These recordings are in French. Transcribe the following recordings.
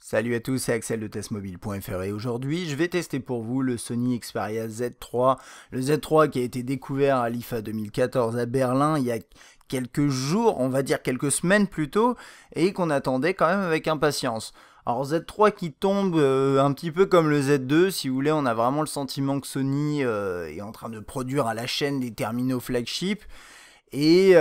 Salut à tous, c'est Axel de testmobile.fr et aujourd'hui je vais tester pour vous le Sony Xperia Z3. Le Z3 qui a été découvert à l'IFA 2014 à Berlin il y a quelques jours, on va dire quelques semaines plutôt, et qu'on attendait quand même avec impatience. Alors Z3 qui tombe un petit peu comme le Z2, si vous voulez, on a vraiment le sentiment que Sony est en train de produire à la chaîne des terminaux flagship. Et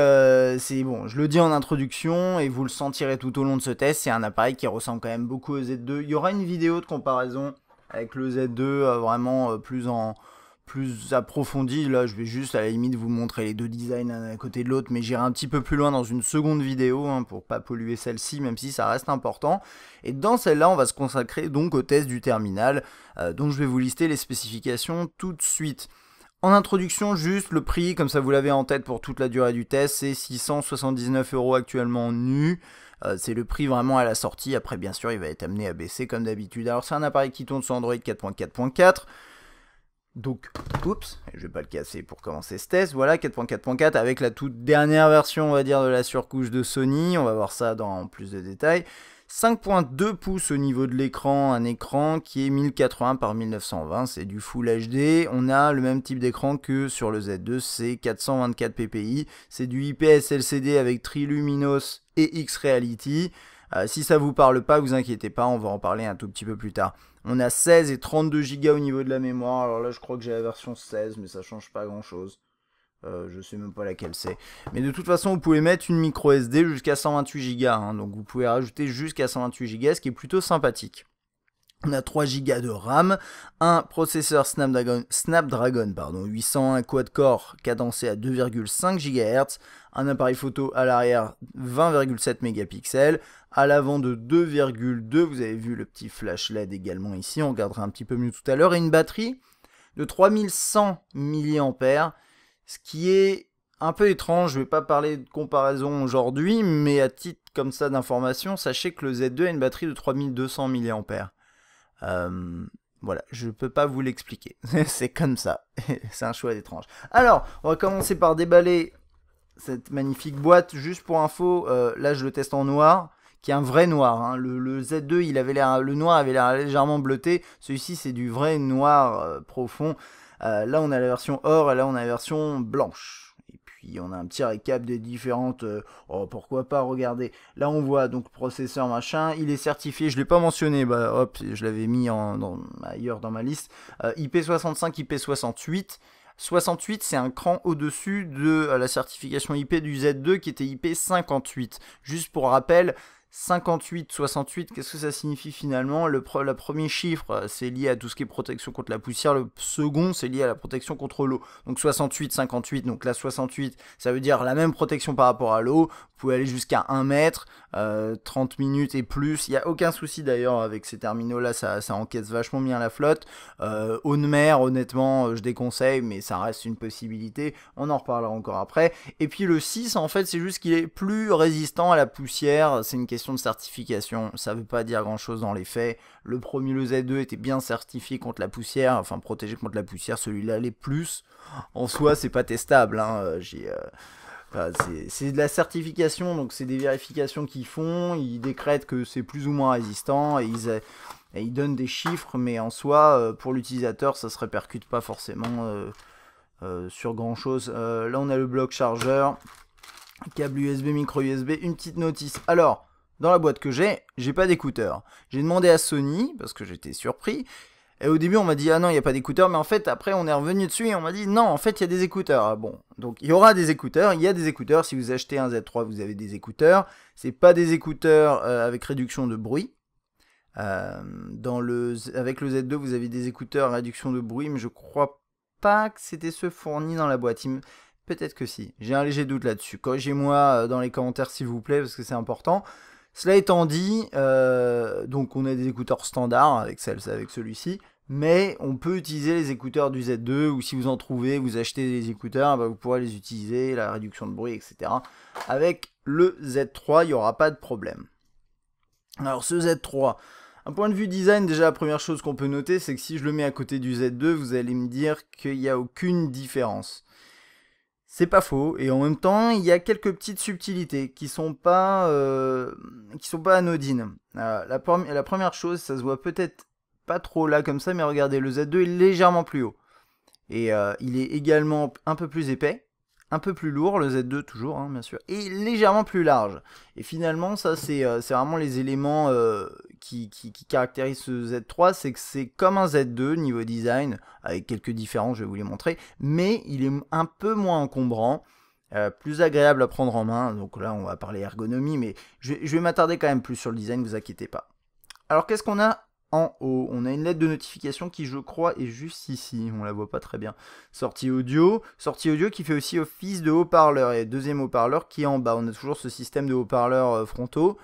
c'est bon, je le dis en introduction et vous le sentirez tout au long de ce test, c'est un appareil qui ressemble quand même beaucoup au Z2. Il y aura une vidéo de comparaison avec le Z2 vraiment plus approfondie. Là, je vais juste à la limite vous montrer les deux designs l'un à côté de l'autre, mais j'irai un petit peu plus loin dans une seconde vidéo pour pas polluer celle-ci, même si ça reste important. Et dans celle-là, on va se consacrer donc au test du terminal, dont je vais vous lister les spécifications tout de suite. En introduction, juste le prix, comme ça vous l'avez en tête pour toute la durée du test, c'est 679 € actuellement nu. C'est le prix vraiment à la sortie. Après, bien sûr, il va être amené à baisser comme d'habitude. Alors, c'est un appareil qui tourne sur Android 4.4.4. Donc, oups, je vais pas le casser pour commencer ce test. Voilà, 4.4.4 avec la toute dernière version, on va dire, de la surcouche de Sony. On va voir ça dans plus de détails. 5.2 pouces au niveau de l'écran, un écran qui est 1080 par 1920, c'est du Full HD. On a le même type d'écran que sur le Z2, c'est 424 ppi, c'est du IPS LCD avec Triluminos et X-Reality. Si ça vous parle pas, vous inquiétez pas, on va en parler un tout petit peu plus tard. On a 16 et 32 Go au niveau de la mémoire, alors là je crois que j'ai la version 16, mais ça change pas grand chose. Je sais même pas laquelle c'est. Mais de toute façon, vous pouvez mettre une micro SD jusqu'à 128 Go. Donc vous pouvez rajouter jusqu'à 128 Go, ce qui est plutôt sympathique. On a 3 Go de RAM, un processeur Snapdragon 801 quad-core cadencé à 2,5 GHz, un appareil photo à l'arrière 20,7 mégapixels, à l'avant de 2,2, vous avez vu le petit flash LED également ici, on regardera un petit peu mieux tout à l'heure, et une batterie de 3100 mAh, ce qui est un peu étrange. Je ne vais pas parler de comparaison aujourd'hui, mais à titre comme ça d'information, sachez que le Z2 a une batterie de 3200 mAh. Voilà, je peux pas vous l'expliquer. C'est comme ça. C'est un choix étrange. Alors, on va commencer par déballer cette magnifique boîte. Juste pour info, là je le teste en noir, qui est un vrai noir. Hein. Le Z2, le noir avait l'air légèrement bleuté. Celui-ci, c'est du vrai noir profond. Là, on a la version or et là, on a la version blanche. Et puis, on a un petit récap des différentes... oh, pourquoi pas, regardez. Là, on voit donc le processeur machin. Il est certifié, je ne l'ai pas mentionné. Bah, hop, je l'avais mis ailleurs dans ma liste. IP65, IP68. 68, c'est un cran au-dessus de la certification IP du Z2 qui était IP58. Juste pour rappel... 58, 68, qu'est-ce que ça signifie finalement? Le premier chiffre, c'est lié à tout ce qui est protection contre la poussière. Le second, c'est lié à la protection contre l'eau. Donc 68, 58, donc là 68, ça veut dire la même protection par rapport à l'eau. Vous pouvez aller jusqu'à 1 mètre, 30 minutes et plus. Il n'y a aucun souci d'ailleurs avec ces terminaux-là, ça encaisse vachement bien la flotte. Eau de mer, honnêtement, je déconseille, mais ça reste une possibilité. On en reparlera encore après. Et puis le 6, en fait, c'est juste qu'il est plus résistant à la poussière. C'est une question de certification, ça veut pas dire grand chose dans les faits. Le premier, le Z2, était bien certifié contre la poussière, enfin protégé contre la poussière, celui-là l'est plus. En soi, c'est pas testable, hein. C'est de la certification, donc c'est des vérifications qu'ils font, ils décrètent que c'est plus ou moins résistant, et ils donnent des chiffres, mais en soi, pour l'utilisateur, ça se répercute pas forcément sur grand chose. Là, on a le bloc chargeur, câble USB, micro USB, une petite notice. Alors, dans la boîte que j'ai pas d'écouteurs. J'ai demandé à Sony, parce que j'étais surpris, et au début on m'a dit ah non il n'y a pas d'écouteurs, mais en fait après on est revenu dessus et on m'a dit non en fait il y a des écouteurs. Ah, bon, donc il y aura des écouteurs, il y a des écouteurs, si vous achetez un Z3 vous avez des écouteurs, c'est pas des écouteurs avec réduction de bruit. Avec le Z2 vous avez des écouteurs à réduction de bruit, mais je crois pas que c'était ceux fournis dans la boîte. Peut-être que si, j'ai un léger doute là-dessus. Corrigez-moi dans les commentaires s'il vous plaît parce que c'est important. Cela étant dit, donc on a des écouteurs standards avec celui-ci, mais on peut utiliser les écouteurs du Z2, ou si vous en trouvez, vous achetez des écouteurs, bah vous pourrez les utiliser, la réduction de bruit, etc. Avec le Z3, il n'y aura pas de problème. Alors ce Z3, un point de vue design, déjà la première chose qu'on peut noter, c'est que si je le mets à côté du Z2, vous allez me dire qu'il n'y a aucune différence. C'est pas faux, et en même temps, il y a quelques petites subtilités qui sont pas anodines. La première chose, ça se voit peut-être pas trop là comme ça, mais regardez, le Z2 est légèrement plus haut. Et il est également un peu plus épais, un peu plus lourd, le Z2 toujours, hein, bien sûr, et légèrement plus large. Et finalement, ça c'est vraiment les éléments qui caractérisent ce Z3, c'est que c'est comme un Z2 niveau design, avec quelques différences, je vais vous les montrer, mais il est un peu moins encombrant, plus agréable à prendre en main. Donc là, on va parler ergonomie, mais je vais m'attarder quand même plus sur le design, vous inquiétez pas. Alors qu'est-ce qu'on a en haut? On a une lettre de notification qui, je crois, est juste ici. On la voit pas très bien. Sortie audio qui fait aussi office de haut-parleur. Et deuxième haut-parleur qui est en bas. On a toujours ce système de haut-parleurs frontaux.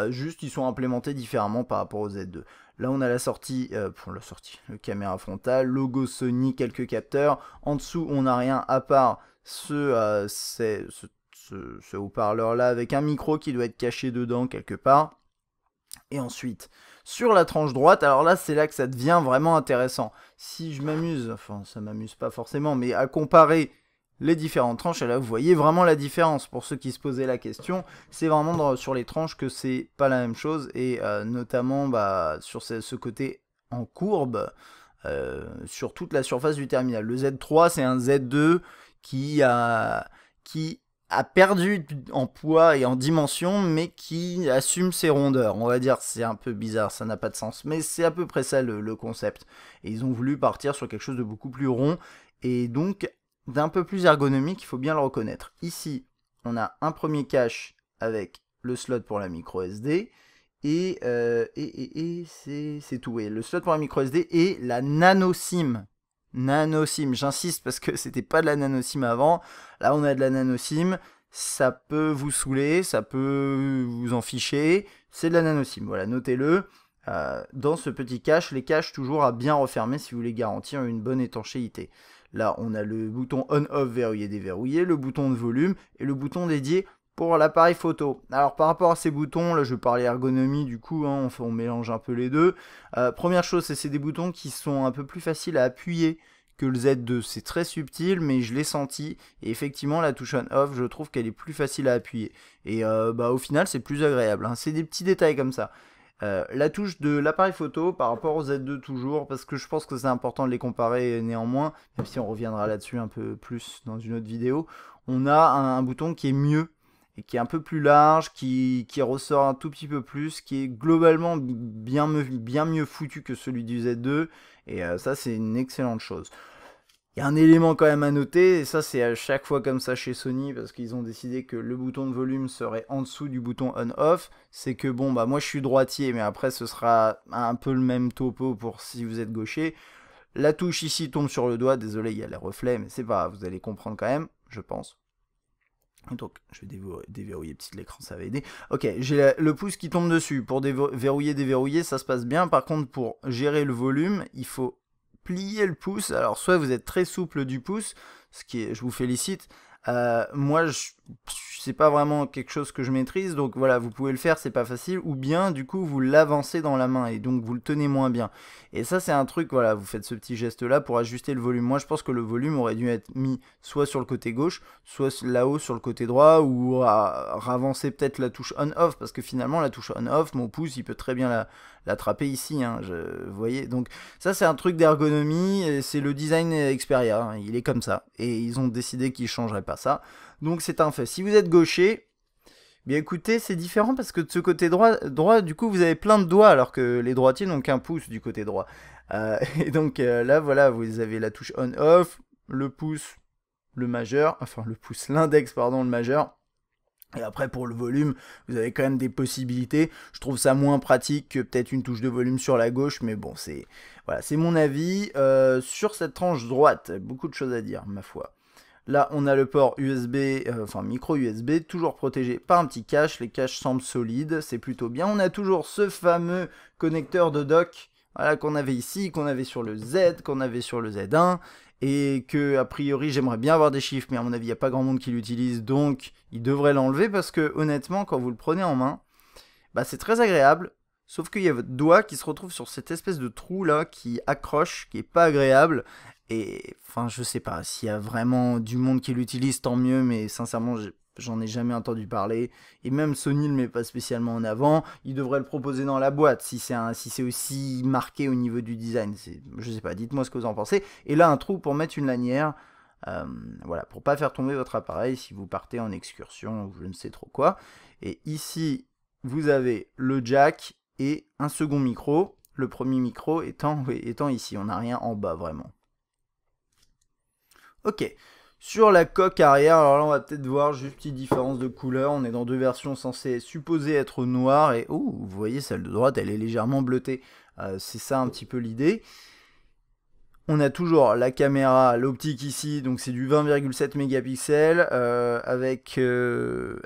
Juste, ils sont implémentés différemment par rapport au Z2. Là, on a la sortie, le caméra frontale, logo Sony, quelques capteurs. En dessous, on n'a rien à part ce haut-parleur-là avec un micro qui doit être caché dedans quelque part. Et ensuite, sur la tranche droite, alors là, c'est là que ça devient vraiment intéressant. Si je m'amuse, enfin, ça m'amuse pas forcément, mais à comparer les différentes tranches, et là, vous voyez vraiment la différence. Pour ceux qui se posaient la question, c'est vraiment sur les tranches que c'est pas la même chose, et notamment sur ce côté en courbe, sur toute la surface du terminal. Le Z3, c'est un Z2 qui a perdu en poids et en dimension, mais qui assume ses rondeurs. On va dire, c'est un peu bizarre, ça n'a pas de sens, mais c'est à peu près ça le concept. Et ils ont voulu partir sur quelque chose de beaucoup plus rond, et donc d'un peu plus ergonomique, il faut bien le reconnaître. Ici, on a un premier cache avec le slot pour la micro SD, et c'est tout. Et le slot pour la micro SD et la nano SIM. Nano SIM, j'insiste parce que c'était pas de la nano SIM avant. Là, on a de la nano SIM. Ça peut vous saouler, ça peut vous en ficher. C'est de la nano SIM, voilà, notez-le. Dans ce petit cache, les caches toujours à bien refermer si vous voulez garantir une bonne étanchéité. Là, on a le bouton on-off verrouillé déverrouillé, le bouton de volume et le bouton dédié pour l'appareil photo. Alors par rapport à ces boutons, là je vais parler ergonomie du coup, hein, on mélange un peu les deux. Première chose, c'est des boutons qui sont un peu plus faciles à appuyer que le Z2. C'est très subtil, mais je l'ai senti. Et effectivement, la touche on-off, je trouve qu'elle est plus facile à appuyer. Et au final, c'est plus agréable. Hein. C'est des petits détails comme ça. La touche de l'appareil photo par rapport au Z2 toujours, parce que je pense que c'est important de les comparer néanmoins, même si on reviendra là-dessus un peu plus dans une autre vidéo. On a un bouton qui est mieux, et qui est un peu plus large, qui ressort un tout petit peu plus, qui est globalement bien mieux foutu que celui du Z2, et ça c'est une excellente chose. Il y a un élément quand même à noter, et ça c'est à chaque fois comme ça chez Sony, parce qu'ils ont décidé que le bouton de volume serait en dessous du bouton on-off, c'est que bon moi je suis droitier, mais après ce sera un peu le même topo pour si vous êtes gaucher. La touche ici tombe sur le doigt, désolé il y a les reflets, mais c'est pas grave, vous allez comprendre quand même, je pense. Donc je vais déverrouiller petit l'écran, ça va aider. Ok, j'ai le pouce qui tombe dessus. Pour déverrouiller, ça se passe bien. Par contre, pour gérer le volume, il faut plier le pouce. Alors soit vous êtes très souple du pouce, ce qui est, je vous félicite. Moi, c'est pas vraiment quelque chose que je maîtrise, donc voilà, vous pouvez le faire, c'est pas facile, ou bien du coup vous l'avancez dans la main et donc vous le tenez moins bien. Et ça c'est un truc, voilà, vous faites ce petit geste là pour ajuster le volume. Moi je pense que le volume aurait dû être mis soit sur le côté gauche, soit là-haut sur le côté droit, ou ravancer peut-être la touche on-off, parce que finalement la touche on-off, mon pouce il peut très bien l'attraper ici, hein, vous voyez. Donc ça c'est un truc d'ergonomie, c'est le design Xperia, hein, il est comme ça, et ils ont décidé qu'ils changeraient pas ça. Donc c'est un fait. Si vous êtes gaucher, bien écoutez, c'est différent parce que de ce côté droit, du coup, vous avez plein de doigts alors que les droitiers n'ont qu'un pouce du côté droit. Et donc là, voilà, vous avez la touche on-off, le pouce, le majeur, enfin le pouce, l'index, pardon, le majeur. Et après, pour le volume, vous avez quand même des possibilités. Je trouve ça moins pratique que peut-être une touche de volume sur la gauche, mais bon, c'est voilà, c'est mon avis. Sur cette tranche droite, beaucoup de choses à dire, ma foi. Là, on a le port USB, enfin micro USB, toujours protégé par un petit cache. Les caches semblent solides, c'est plutôt bien. On a toujours ce fameux connecteur de dock, voilà, qu'on avait ici, qu'on avait sur le Z, qu'on avait sur le Z1, et que, a priori, j'aimerais bien avoir des chiffres, mais à mon avis, il n'y a pas grand monde qui l'utilise, donc il devrait l'enlever, parce que, honnêtement, quand vous le prenez en main, c'est très agréable, sauf qu'il y a votre doigt qui se retrouve sur cette espèce de trou là, qui accroche, qui est pas agréable. Et enfin, je sais pas, s'il y a vraiment du monde qui l'utilise, tant mieux, mais sincèrement, j'en ai jamais entendu parler. Et même Sony ne le met pas spécialement en avant. Il devrait le proposer dans la boîte si c'est aussi marqué au niveau du design. Je sais pas, dites-moi ce que vous en pensez. Et là, un trou pour mettre une lanière. Voilà, pour pas faire tomber votre appareil si vous partez en excursion ou je ne sais trop quoi. Et ici, vous avez le jack et un second micro. Le premier micro étant ici. On n'a rien en bas vraiment. Ok. Sur la coque arrière, alors là on va peut-être voir juste une petite différence de couleur. On est dans deux versions supposées être noires et oh, vous voyez celle de droite, elle est légèrement bleutée. C'est ça un petit peu l'idée. On a toujours la caméra, l'optique ici, donc c'est du 20,7 mégapixels avec le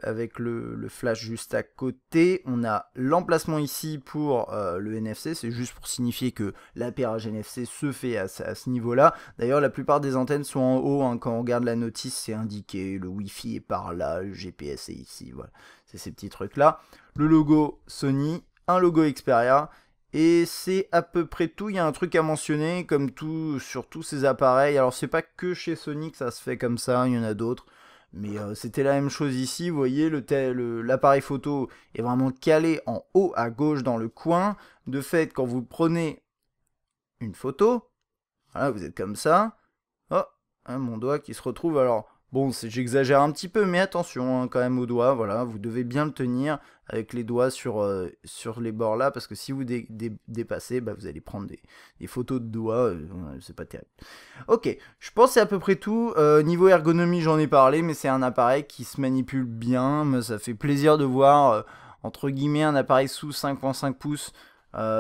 flash juste à côté. On a l'emplacement ici pour le NFC, c'est juste pour signifier que l'appairage NFC se fait à ce niveau-là. D'ailleurs, la plupart des antennes sont en haut, hein. Quand on regarde la notice, c'est indiqué, le Wi-Fi est par là, le GPS est ici, voilà. C'est ces petits trucs-là. Le logo Sony, un logo Xperia. Et c'est à peu près tout. Il y a un truc à mentionner, comme tout sur tous ces appareils. Alors c'est pas que chez Sony que ça se fait comme ça, il y en a d'autres. Mais c'était la même chose ici. Vous voyez, l'appareil photo est vraiment calé en haut à gauche dans le coin. De fait, quand vous prenez une photo, voilà, vous êtes comme ça. Oh, hein, mon doigt qui se retrouve. Alors, bon, j'exagère un petit peu, mais attention hein, quand même au doigt. Voilà, vous devez bien le tenir avec les doigts sur les bords là, parce que si vous dépassez, bah, vous allez prendre des photos de doigts. C'est pas terrible. Ok, je pense que c'est à peu près tout. Niveau ergonomie, j'en ai parlé, mais c'est un appareil qui se manipule bien. Ça fait plaisir de voir, entre guillemets, un appareil sous 5.5 pouces.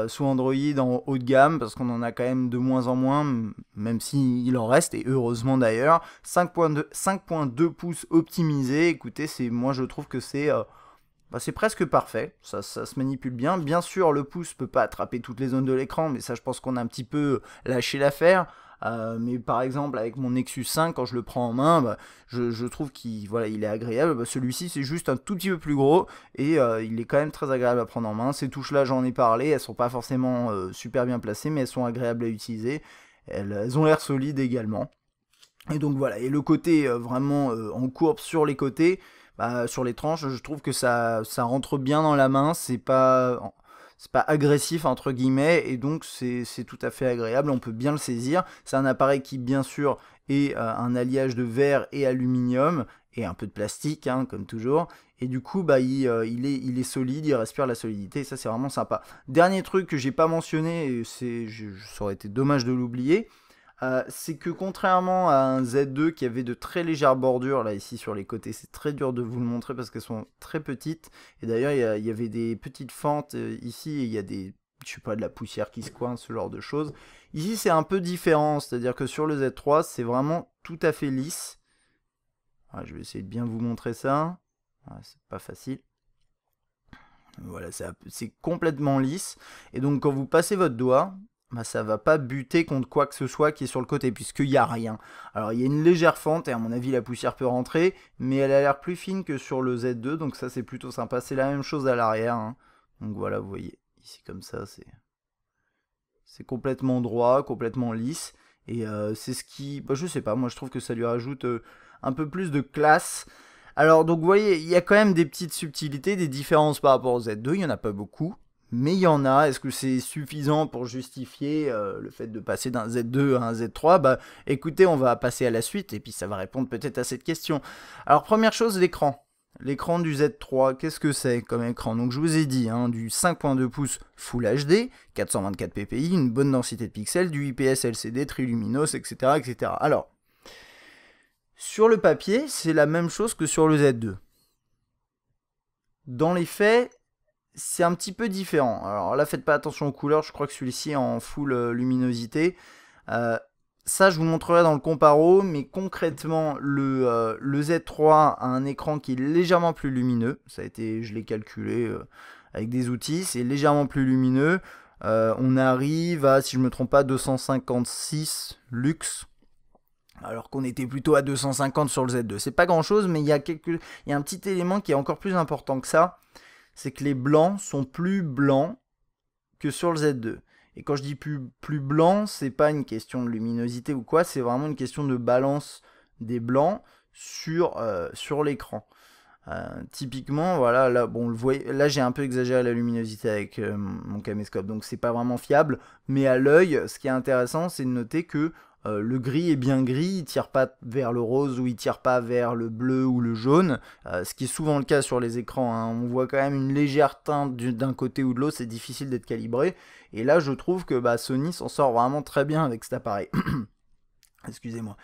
Sous Android en haut de gamme, parce qu'on en a quand même de moins en moins, même s'il en reste, et heureusement d'ailleurs. 5.2 pouces optimisé, écoutez, moi je trouve que c'est presque parfait, ça se manipule bien. Bien sûr, le pouce peut pas attraper toutes les zones de l'écran, mais ça je pense qu'on a un petit peu lâché l'affaire. Mais par exemple avec mon Nexus 5, quand je le prends en main, bah, je trouve qu'il est agréable. Bah, celui-ci c'est juste un tout petit peu plus gros et il est quand même très agréable à prendre en main. Ces touches là, j'en ai parlé, elles sont pas forcément super bien placées, mais elles sont agréables à utiliser. Elles ont l'air solides également. Et donc voilà, et le côté vraiment en courbe sur les côtés, bah, sur les tranches, je trouve que ça rentre bien dans la main, c'est pas agressif entre guillemets, et donc c'est tout à fait agréable, on peut bien le saisir. C'est un appareil qui bien sûr est un alliage de verre et aluminium, et un peu de plastique, hein, comme toujours, et du coup bah, il est solide, il respire la solidité, et ça c'est vraiment sympa. Dernier truc que j'ai pas mentionné, et ça aurait été dommage de l'oublier, c'est que contrairement à un Z2 qui avait de très légères bordures là ici sur les côtés, c'est très dur de vous le montrer parce qu'elles sont très petites, et d'ailleurs il y avait des petites fentes ici, et il y a de la poussière qui se coince, ce genre de choses. Ici c'est un peu différent, c'est-à-dire que sur le Z3 c'est vraiment tout à fait lisse. Je vais essayer de bien vous montrer ça, c'est pas facile. Voilà, c'est complètement lisse, et donc quand vous passez votre doigt, bah, ça va pas buter contre quoi que ce soit qui est sur le côté, puisqu'il n'y a rien. Alors il y a une légère fente, et à mon avis la poussière peut rentrer, mais elle a l'air plus fine que sur le Z2, donc ça c'est plutôt sympa. C'est la même chose à l'arrière, hein. Donc voilà, vous voyez, ici comme ça, c'est complètement droit, complètement lisse, et c'est ce qui, bah, je sais pas, moi je trouve que ça lui rajoute un peu plus de classe. Alors donc vous voyez, il y a quand même des petites subtilités, des différences par rapport au Z2, il n'y en a pas beaucoup, mais il y en a. Est-ce que c'est suffisant pour justifier le fait de passer d'un Z2 à un Z3? Bah écoutez, on va passer à la suite, et puis ça va répondre peut-être à cette question. Alors première chose, l'écran. L'écran du Z3, qu'est-ce que c'est comme écran? Donc je vous ai dit, hein, du 5.2 pouces Full HD, 424 ppi, une bonne densité de pixels, du IPS LCD, triluminos, etc. etc. Alors, sur le papier, c'est la même chose que sur le Z2. Dans les faits, c'est un petit peu différent. Alors là, faites pas attention aux couleurs, je crois que celui-ci est en full luminosité. Ça, je vous montrerai dans le comparo, mais concrètement, le Z3 a un écran qui est légèrement plus lumineux. Ça a été, je l'ai calculé avec des outils, c'est légèrement plus lumineux. On arrive à, si je ne me trompe pas, 256 lux, alors qu'on était plutôt à 250 sur le Z2. C'est pas grand chose, mais il y a un petit élément qui est encore plus important que ça, c'est que les blancs sont plus blancs que sur le Z2. Et quand je dis plus blanc, c'est pas une question de luminosité ou quoi, c'est vraiment une question de balance des blancs sur l'écran. Typiquement, voilà, là, bon, là j'ai un peu exagéré la luminosité avec mon caméscope, donc c'est pas vraiment fiable, mais à l'œil, ce qui est intéressant, c'est de noter que le gris est bien gris, il tire pas vers le rose ou il tire pas vers le bleu ou le jaune, ce qui est souvent le cas sur les écrans, hein. On voit quand même une légère teinte d'un côté ou de l'autre, c'est difficile d'être calibré, et là je trouve que Sony s'en sort vraiment très bien avec cet appareil. Excusez-moi.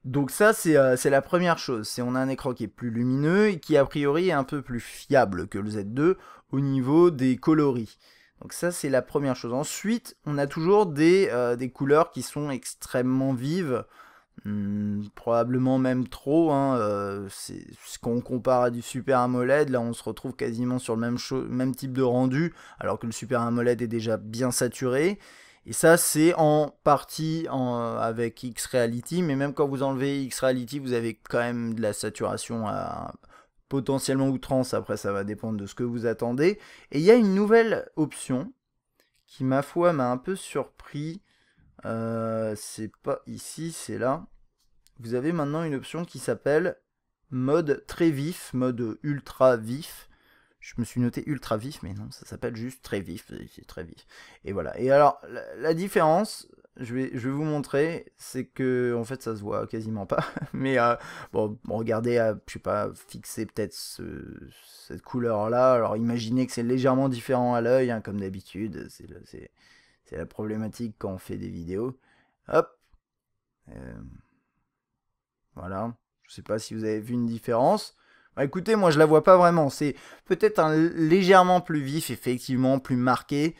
Donc ça, c'est la première chose. C'est on a un écran qui est plus lumineux et qui a priori est un peu plus fiable que le Z2 au niveau des coloris. Donc ça, c'est la première chose. Ensuite, on a toujours des couleurs qui sont extrêmement vives. Probablement même trop, hein, c'est ce qu'on compare à du Super AMOLED, là on se retrouve quasiment sur le même type de rendu, alors que le Super AMOLED est déjà bien saturé. Et ça, c'est en partie avec X-Reality, mais même quand vous enlevez X-Reality, vous avez quand même de la saturation à potentiellement outrance. Après, ça va dépendre de ce que vous attendez. Et il y a une nouvelle option qui, ma foi, m'a un peu surpris. C'est pas ici, c'est là. Vous avez maintenant une option qui s'appelle mode très vif, mode ultra vif. Je me suis noté ultra vif, mais non, ça s'appelle juste très vif, c'est très vif. Et voilà. Et alors, la différence, je vais vous montrer, c'est que, en fait, ça se voit quasiment pas. Mais bon, regardez, je sais pas, fixer peut-être cette couleur-là. Alors, imaginez que c'est légèrement différent à l'œil, hein, comme d'habitude. C'est la problématique quand on fait des vidéos. Hop. Voilà. Je sais pas si vous avez vu une différence. Écoutez, moi je la vois pas vraiment. C'est peut-être légèrement plus vif, effectivement, plus marqué.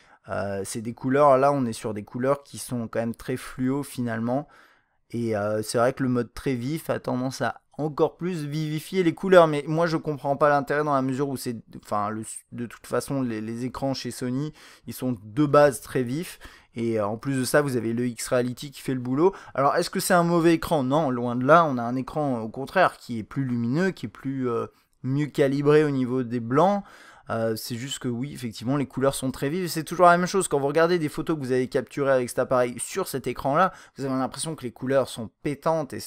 C'est des couleurs, là on est sur des couleurs qui sont quand même très fluo finalement. Et c'est vrai que le mode très vif a tendance à encore plus vivifier les couleurs. Mais moi je comprends pas l'intérêt dans la mesure où c'est... Enfin, de toute façon, les écrans chez Sony, ils sont de base très vifs. Et en plus de ça, vous avez le X-Reality qui fait le boulot. Alors, est-ce que c'est un mauvais écran? Non, loin de là. On a un écran, au contraire, qui est plus lumineux, qui est plus mieux calibré au niveau des blancs. C'est juste que oui, effectivement, les couleurs sont très vives. C'est toujours la même chose. Quand vous regardez des photos que vous avez capturées avec cet appareil sur cet écran-là, vous avez l'impression que les couleurs sont pétantes et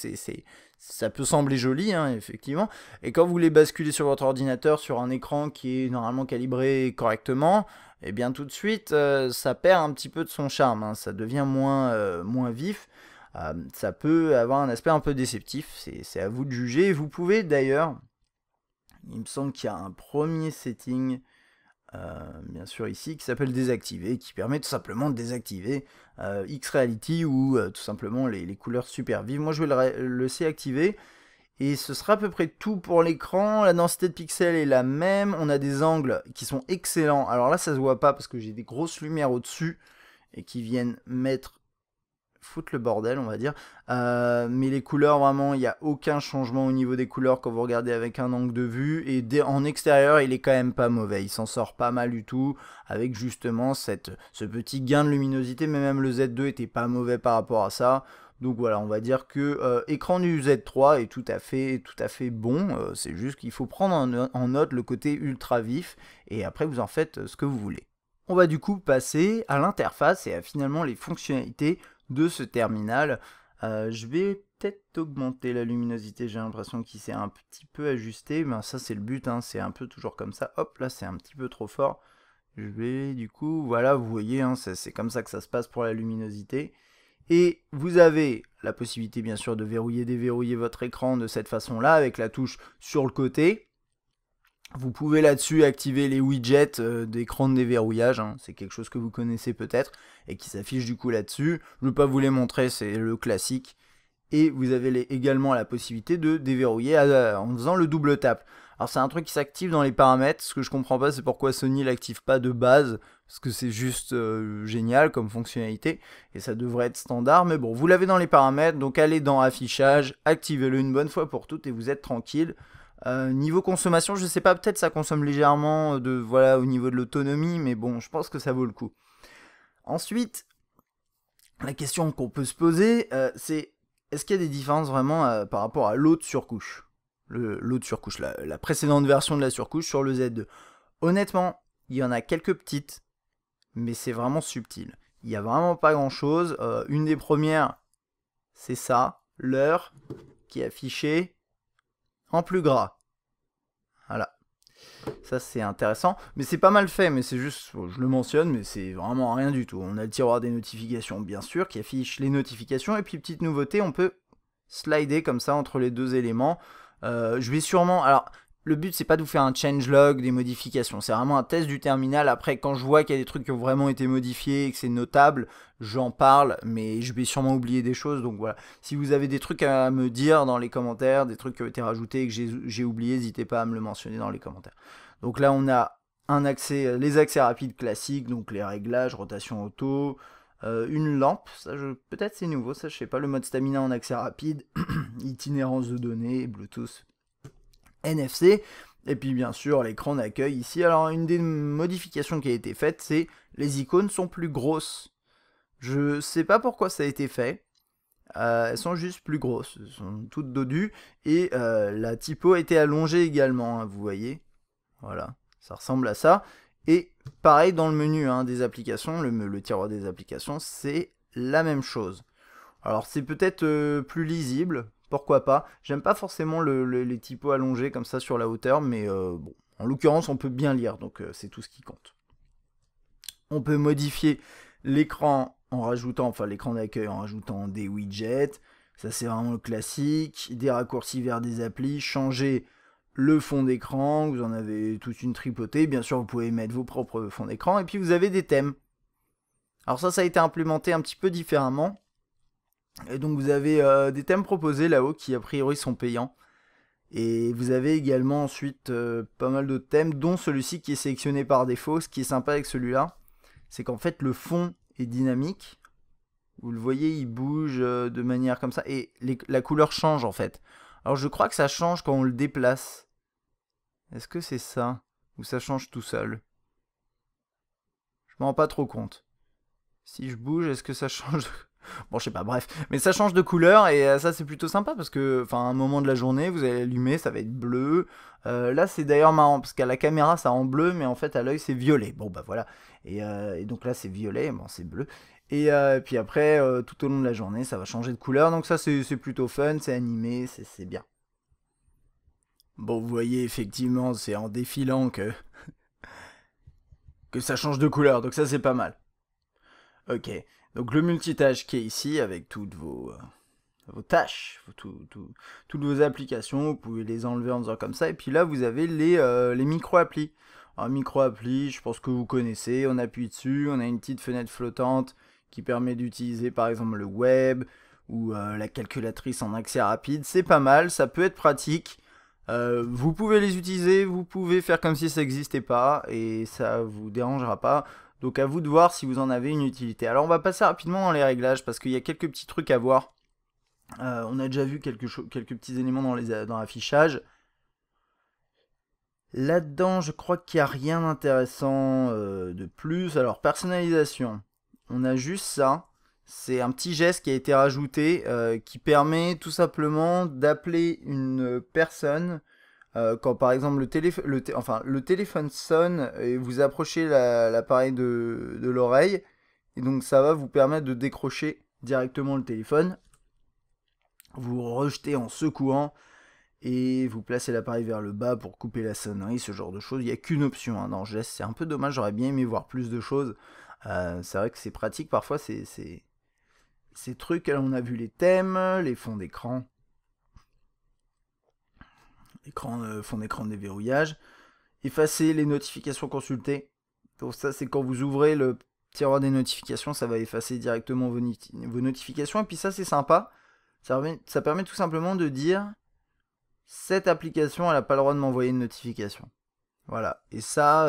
ça peut sembler joli, hein, effectivement. Et quand vous les basculez sur votre ordinateur, sur un écran qui est normalement calibré correctement, et bien tout de suite, ça perd un petit peu de son charme, hein, ça devient moins vif. Ça peut avoir un aspect un peu déceptif, c'est à vous de juger. Vous pouvez d'ailleurs, il me semble qu'il y a un premier setting, bien sûr ici, qui s'appelle désactiver, qui permet tout simplement de désactiver X-Reality ou tout simplement les couleurs super vives. Moi je vais le laisser activer. Et ce sera à peu près tout pour l'écran. La densité de pixels est la même. On a des angles qui sont excellents. Alors là, ça se voit pas parce que j'ai des grosses lumières au-dessus et qui viennent foutre le bordel, on va dire. Mais les couleurs, vraiment, il n'y a aucun changement au niveau des couleurs quand vous regardez avec un angle de vue. Et en extérieur, il est quand même pas mauvais. Il s'en sort pas mal du tout avec justement ce petit gain de luminosité. Mais même le Z2 était pas mauvais par rapport à ça. Donc voilà, on va dire que écran du Z3 est tout à fait bon. C'est juste qu'il faut prendre en note le côté ultra vif et après vous en faites ce que vous voulez. On va du coup passer à l'interface et à finalement les fonctionnalités de ce terminal. Je vais peut-être augmenter la luminosité, j'ai l'impression qu'il s'est un petit peu ajusté. Ben ça c'est le but, hein, c'est un peu toujours comme ça. Hop, là c'est un petit peu trop fort. Je vais du coup, voilà, vous voyez, hein, c'est comme ça que ça se passe pour la luminosité. Et vous avez la possibilité bien sûr de verrouiller, déverrouiller votre écran de cette façon-là avec la touche sur le côté. Vous pouvez là-dessus activer les widgets d'écran de déverrouillage, hein. C'est quelque chose que vous connaissez peut-être et qui s'affiche du coup là-dessus. Je ne vais pas vous les montrer, c'est le classique. Et vous avez également la possibilité de déverrouiller en faisant le double tap. Alors c'est un truc qui s'active dans les paramètres, ce que je comprends pas c'est pourquoi Sony l'active pas de base, parce que c'est juste génial comme fonctionnalité, et ça devrait être standard, mais bon, vous l'avez dans les paramètres, donc allez dans affichage, activez-le une bonne fois pour toutes et vous êtes tranquille. Niveau consommation, je sais pas, peut-être ça consomme légèrement au niveau de l'autonomie, mais bon, je pense que ça vaut le coup. Ensuite, la question qu'on peut se poser, c'est est-ce qu'il y a des différences vraiment par rapport à l'autre surcouche? L'autre surcouche, la précédente version de la surcouche sur le Z2. Honnêtement, il y en a quelques petites, mais c'est vraiment subtil. il n'y a vraiment pas grand chose. Une des premières, c'est ça, l'heure qui est affichée en plus gras. Voilà. Ça c'est intéressant, mais c'est pas mal fait, mais c'est juste, je le mentionne, mais c'est vraiment rien du tout. On a le tiroir des notifications bien sûr, qui affiche les notifications, et puis petite nouveauté, on peut slider comme ça entre les deux éléments. Je vais sûrement, alors le but c'est pas de vous faire un changelog des modifications, c'est vraiment un test du terminal. Après quand je vois qu'il y a des trucs qui ont vraiment été modifiés et que c'est notable, j'en parle, mais je vais sûrement oublier des choses, donc voilà. Si vous avez des trucs à me dire dans les commentaires, des trucs qui ont été rajoutés et que j'ai oublié, n'hésitez pas à me le mentionner dans les commentaires. Donc là on a les accès rapides classiques, donc les réglages, rotation auto, une lampe, ça peut-être c'est nouveau, ça je sais pas, le mode stamina en accès rapide, itinérance de données, Bluetooth, NFC, et puis bien sûr l'écran d'accueil ici. Alors une des modifications qui a été faite, c'est les icônes sont plus grosses. Je sais pas pourquoi ça a été fait. Elles sont juste plus grosses, elles sont toutes dodues, et la typo a été allongée également, hein, vous voyez. Voilà, ça ressemble à ça. Et pareil dans le menu des applications, le tiroir des applications, c'est la même chose. Alors c'est peut-être plus lisible, pourquoi pas. J'aime pas forcément les typos allongés comme ça sur la hauteur, mais bon, en l'occurrence on peut bien lire, donc c'est tout ce qui compte. On peut modifier l'écran en rajoutant, enfin l'écran d'accueil en rajoutant des widgets, ça c'est vraiment le classique, des raccourcis vers des applis, changer le fond d'écran, vous en avez toute une tripotée, bien sûr vous pouvez mettre vos propres fonds d'écran, et puis vous avez des thèmes. Alors ça a été implémenté un petit peu différemment, et donc vous avez des thèmes proposés là-haut qui a priori sont payants, et vous avez également ensuite pas mal d'autres thèmes, dont celui-ci qui est sélectionné par défaut. Ce qui est sympa avec celui-là, c'est qu'en fait le fond est dynamique, vous le voyez, il bouge de manière comme ça, et la couleur change en fait. Alors je crois que ça change quand on le déplace. Est-ce que c'est ça? Ou ça change tout seul? Je m'en rends pas trop compte. Si je bouge, est-ce que ça change? Bon, je sais pas, bref. Mais ça change de couleur, et ça c'est plutôt sympa, parce que, enfin, à un moment de la journée, vous allez allumer, ça va être bleu. Là c'est d'ailleurs marrant, parce qu'à la caméra ça rend bleu, mais en fait à l'œil c'est violet. Bon bah voilà. Et donc là c'est violet, bon c'est bleu. Et puis après, tout au long de la journée, ça va changer de couleur, donc ça c'est plutôt fun, c'est animé, c'est bien. Bon, vous voyez, effectivement, c'est en défilant que ça change de couleur, donc ça c'est pas mal. Ok, donc le multitâche qui est ici, avec toutes vos tâches, toutes vos applications, vous pouvez les enlever en faisant comme ça, et puis là vous avez les micro-applis. Alors micro-appli, je pense que vous connaissez, on appuie dessus, on a une petite fenêtre flottante qui permet d'utiliser par exemple le web, ou la calculatrice en accès rapide, c'est pas mal, ça peut être pratique. Vous pouvez les utiliser, vous pouvez faire comme si ça n'existait pas, et ça vous dérangera pas. Donc à vous de voir si vous en avez une utilité. Alors on va passer rapidement dans les réglages, parce qu'il y a quelques petits trucs à voir. On a déjà vu quelques petits éléments dans l'affichage. Là-dedans, je crois qu'il n'y a rien d'intéressant de plus. Alors personnalisation, on a juste ça. C'est un petit geste qui a été rajouté qui permet tout simplement d'appeler une personne quand par exemple le téléphone sonne et vous approchez l'appareil de l'oreille, et donc ça va vous permettre de décrocher directement le téléphone, vous rejetez en secouant et vous placez l'appareil vers le bas pour couper la sonnerie, ce genre de choses. Il n'y a qu'une option dans le geste, c'est un peu dommage, j'aurais bien aimé voir plus de choses. C'est vrai que c'est pratique parfois ces trucs. Alors on a vu les thèmes, les fonds d'écran, fond d'écran de déverrouillage, effacer les notifications consultées. Donc ça c'est quand vous ouvrez le tiroir des notifications, ça va effacer directement vos notifications. Et puis ça c'est sympa, ça permet tout simplement de dire cette application elle n'a pas le droit de m'envoyer une notification. Voilà, et ça,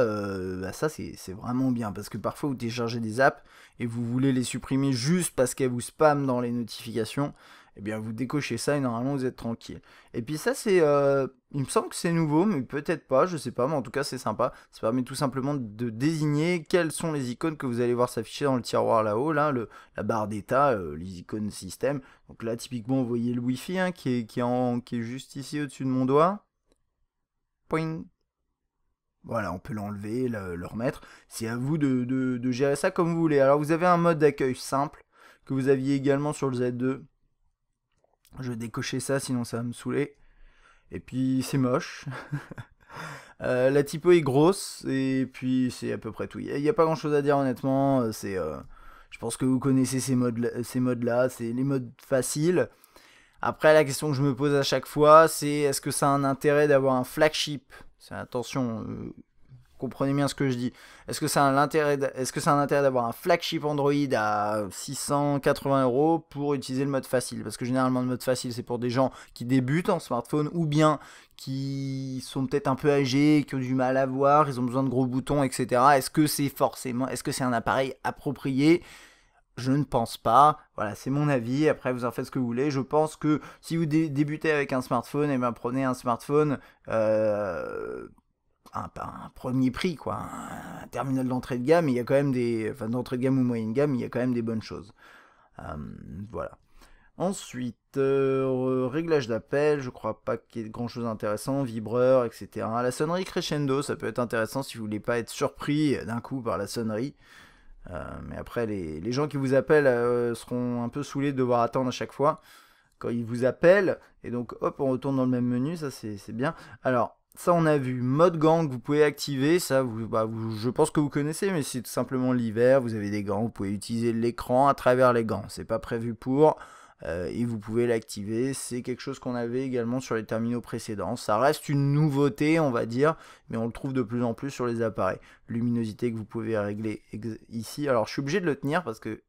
ça c'est vraiment bien, parce que parfois vous téléchargez des apps et vous voulez les supprimer juste parce qu'elles vous spamment dans les notifications, et bien vous décochez ça et normalement vous êtes tranquille. Et puis ça c'est, il me semble que c'est nouveau, mais peut-être pas, je sais pas, mais en tout cas c'est sympa. Ça permet tout simplement de désigner quelles sont les icônes que vous allez voir s'afficher dans le tiroir là-haut, là, la barre d'état, les icônes système. Donc là typiquement vous voyez le Wi-Fi qui est juste ici au-dessus de mon doigt. Poing. Voilà, on peut l'enlever, le remettre. C'est à vous de gérer ça comme vous voulez. Alors vous avez un mode d'accueil simple que vous aviez également sur le Z2. Je vais décocher ça, sinon ça va me saouler. Et puis c'est moche. La typo est grosse, et puis c'est à peu près tout. Il n'y a pas grand chose à dire honnêtement. Je pense que vous connaissez ces modes-là, c'est les modes faciles. Après, la question que je me pose à chaque fois, c'est est-ce que ça a un intérêt d'avoir un flagship? Attention, comprenez bien ce que je dis. Est-ce que ça a un intérêt d'avoir un flagship Android à 680 € pour utiliser le mode facile? Parce que généralement le mode facile c'est pour des gens qui débutent en smartphone ou bien qui sont peut-être un peu âgés, qui ont du mal à voir, ils ont besoin de gros boutons, etc. Est-ce que c'est un appareil approprié? Je ne pense pas. Voilà, c'est mon avis. Après, vous en faites ce que vous voulez. Je pense que si vous débutez avec un smartphone, et ben prenez un smartphone un premier prix, quoi, un terminal d'entrée de gamme. Il y a quand même d'entrée de gamme ou moyenne gamme, il y a quand même des bonnes choses. Voilà. Ensuite, réglage d'appel, je crois pas qu'il y ait grand chose d'intéressant, vibreur, etc. La sonnerie crescendo, ça peut être intéressant si vous voulez pas être surpris d'un coup par la sonnerie. Mais après, les gens qui vous appellent seront un peu saoulés de devoir attendre à chaque fois quand ils vous appellent. Et donc, hop, on retourne dans le même menu, ça c'est bien. Alors, ça on a vu, mode gant que vous pouvez activer, ça je pense que vous connaissez, mais c'est tout simplement l'hiver, vous avez des gants, vous pouvez utiliser l'écran à travers les gants. C'est pas prévu pour, et vous pouvez l'activer. C'est quelque chose qu'on avait également sur les terminaux précédents. Ça reste une nouveauté, on va dire, mais on le trouve de plus en plus sur les appareils. Luminosité que vous pouvez régler ici. Alors je suis obligé de le tenir parce que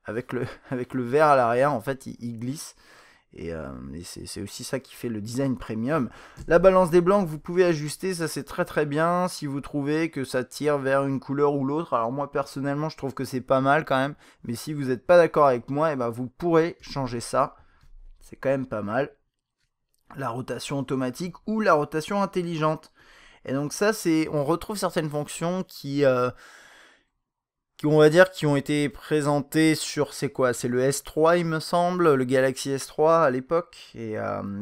avec le verre à l'arrière, en fait, il glisse. Et c'est aussi ça qui fait le design premium. La balance des blancs que vous pouvez ajuster, ça c'est très très bien si vous trouvez que ça tire vers une couleur ou l'autre. Alors moi personnellement je trouve que c'est pas mal quand même, mais si vous n'êtes pas d'accord avec moi, et ben vous pourrez changer ça. C'est quand même pas mal. La rotation automatique ou la rotation intelligente. Et donc ça on retrouve certaines fonctions qui on va dire qui ont été présentés sur c'est quoi, c'est le S3 il me semble, le Galaxy S3 à l'époque, et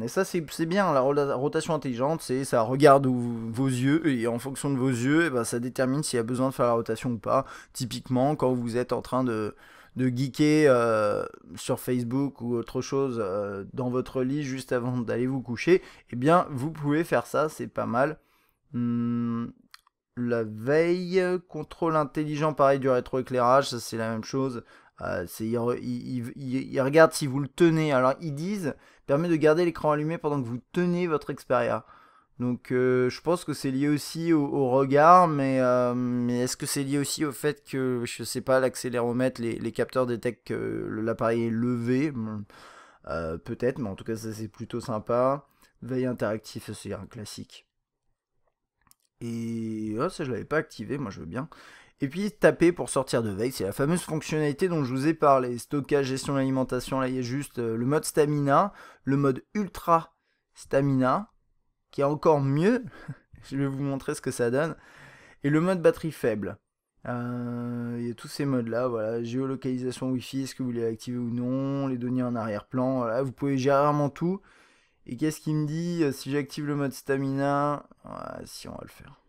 ça c'est bien. La rotation intelligente, c'est ça regarde vos yeux, et en fonction de vos yeux, et ben, ça détermine s'il y a besoin de faire la rotation ou pas. Typiquement quand vous êtes en train de geeker sur Facebook ou autre chose dans votre lit juste avant d'aller vous coucher, eh bien vous pouvez faire ça, c'est pas mal. La veille, contrôle intelligent, pareil, du rétroéclairage, ça c'est la même chose. Il regarde si vous le tenez. Alors ils disent, permet de garder l'écran allumé pendant que vous tenez votre Xperia. Donc je pense que c'est lié aussi au regard, mais est-ce que c'est lié aussi au fait que, je sais pas, l'accéléromètre, les capteurs détectent que l'appareil est levé? Peut-être, mais en tout cas ça c'est plutôt sympa. Veille interactif, c'est un classique. Et ça je l'avais pas activé, moi je veux bien. Et puis taper pour sortir de veille, c'est la fameuse fonctionnalité dont je vous ai parlé. Stockage, gestion de l'alimentation, là il y a juste le mode stamina, le mode ultra stamina, qui est encore mieux. Je vais vous montrer ce que ça donne. Et le mode batterie faible. Il y a tous ces modes là, voilà, géolocalisation Wi-Fi, est-ce que vous voulez l'activer ou non, les données en arrière-plan, voilà, vous pouvez gérer vraiment tout. Et qu'est-ce qu'il me dit si j'active le mode stamina? Si, on va le faire.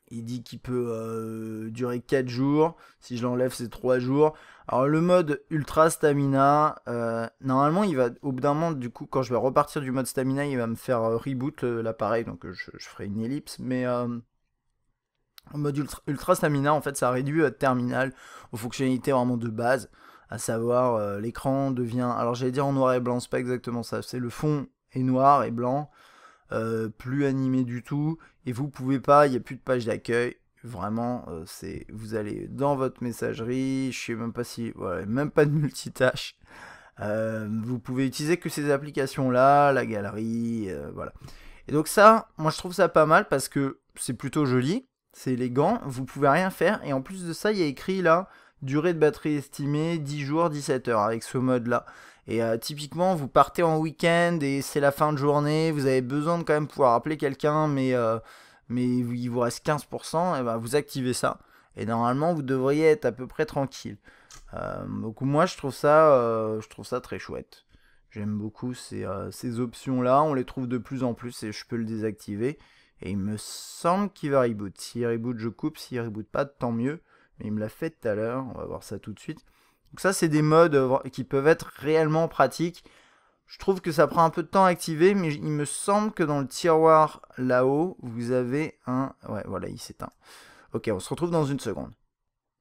Il dit qu'il peut durer 4 jours. Si je l'enlève, c'est 3 jours. Alors, le mode ultra stamina, normalement, il va, au bout d'un moment, du coup, quand je vais repartir du mode stamina, il va me faire reboot l'appareil. Donc, je ferai une ellipse. Mais en mode ultra stamina, en fait, ça réduit votre terminal aux fonctionnalités vraiment de base. À savoir, l'écran devient, alors j'allais dire en noir et blanc, c'est pas exactement ça, c'est le fond est noir et blanc, plus animé du tout, et vous pouvez pas, il n'y a plus de page d'accueil, vraiment, vous allez dans votre messagerie, je sais même pas si, voilà, même pas de multitâche, vous pouvez utiliser que ces applications là, la galerie, voilà. Et donc ça, moi je trouve ça pas mal parce que c'est plutôt joli, c'est élégant, vous pouvez rien faire, et en plus de ça, il y a écrit là, durée de batterie estimée 10 jours 17 heures avec ce mode là. Et typiquement vous partez en week-end et c'est la fin de journée, vous avez besoin de quand même pouvoir appeler quelqu'un, mais il vous reste 15%, et ben vous activez ça. Et normalement vous devriez être à peu près tranquille. Donc moi je trouve ça très chouette. J'aime beaucoup ces options là, on les trouve de plus en plus et je peux le désactiver. Et il me semble qu'il va reboot. S'il reboot, je coupe. S'il reboot pas, tant mieux. Mais il me l'a fait tout à l'heure. On va voir ça tout de suite. Donc ça, c'est des modes qui peuvent être réellement pratiques. Je trouve que ça prend un peu de temps à activer, mais il me semble que dans le tiroir là-haut, vous avez un... Ouais, voilà, il s'éteint. Ok, on se retrouve dans une seconde.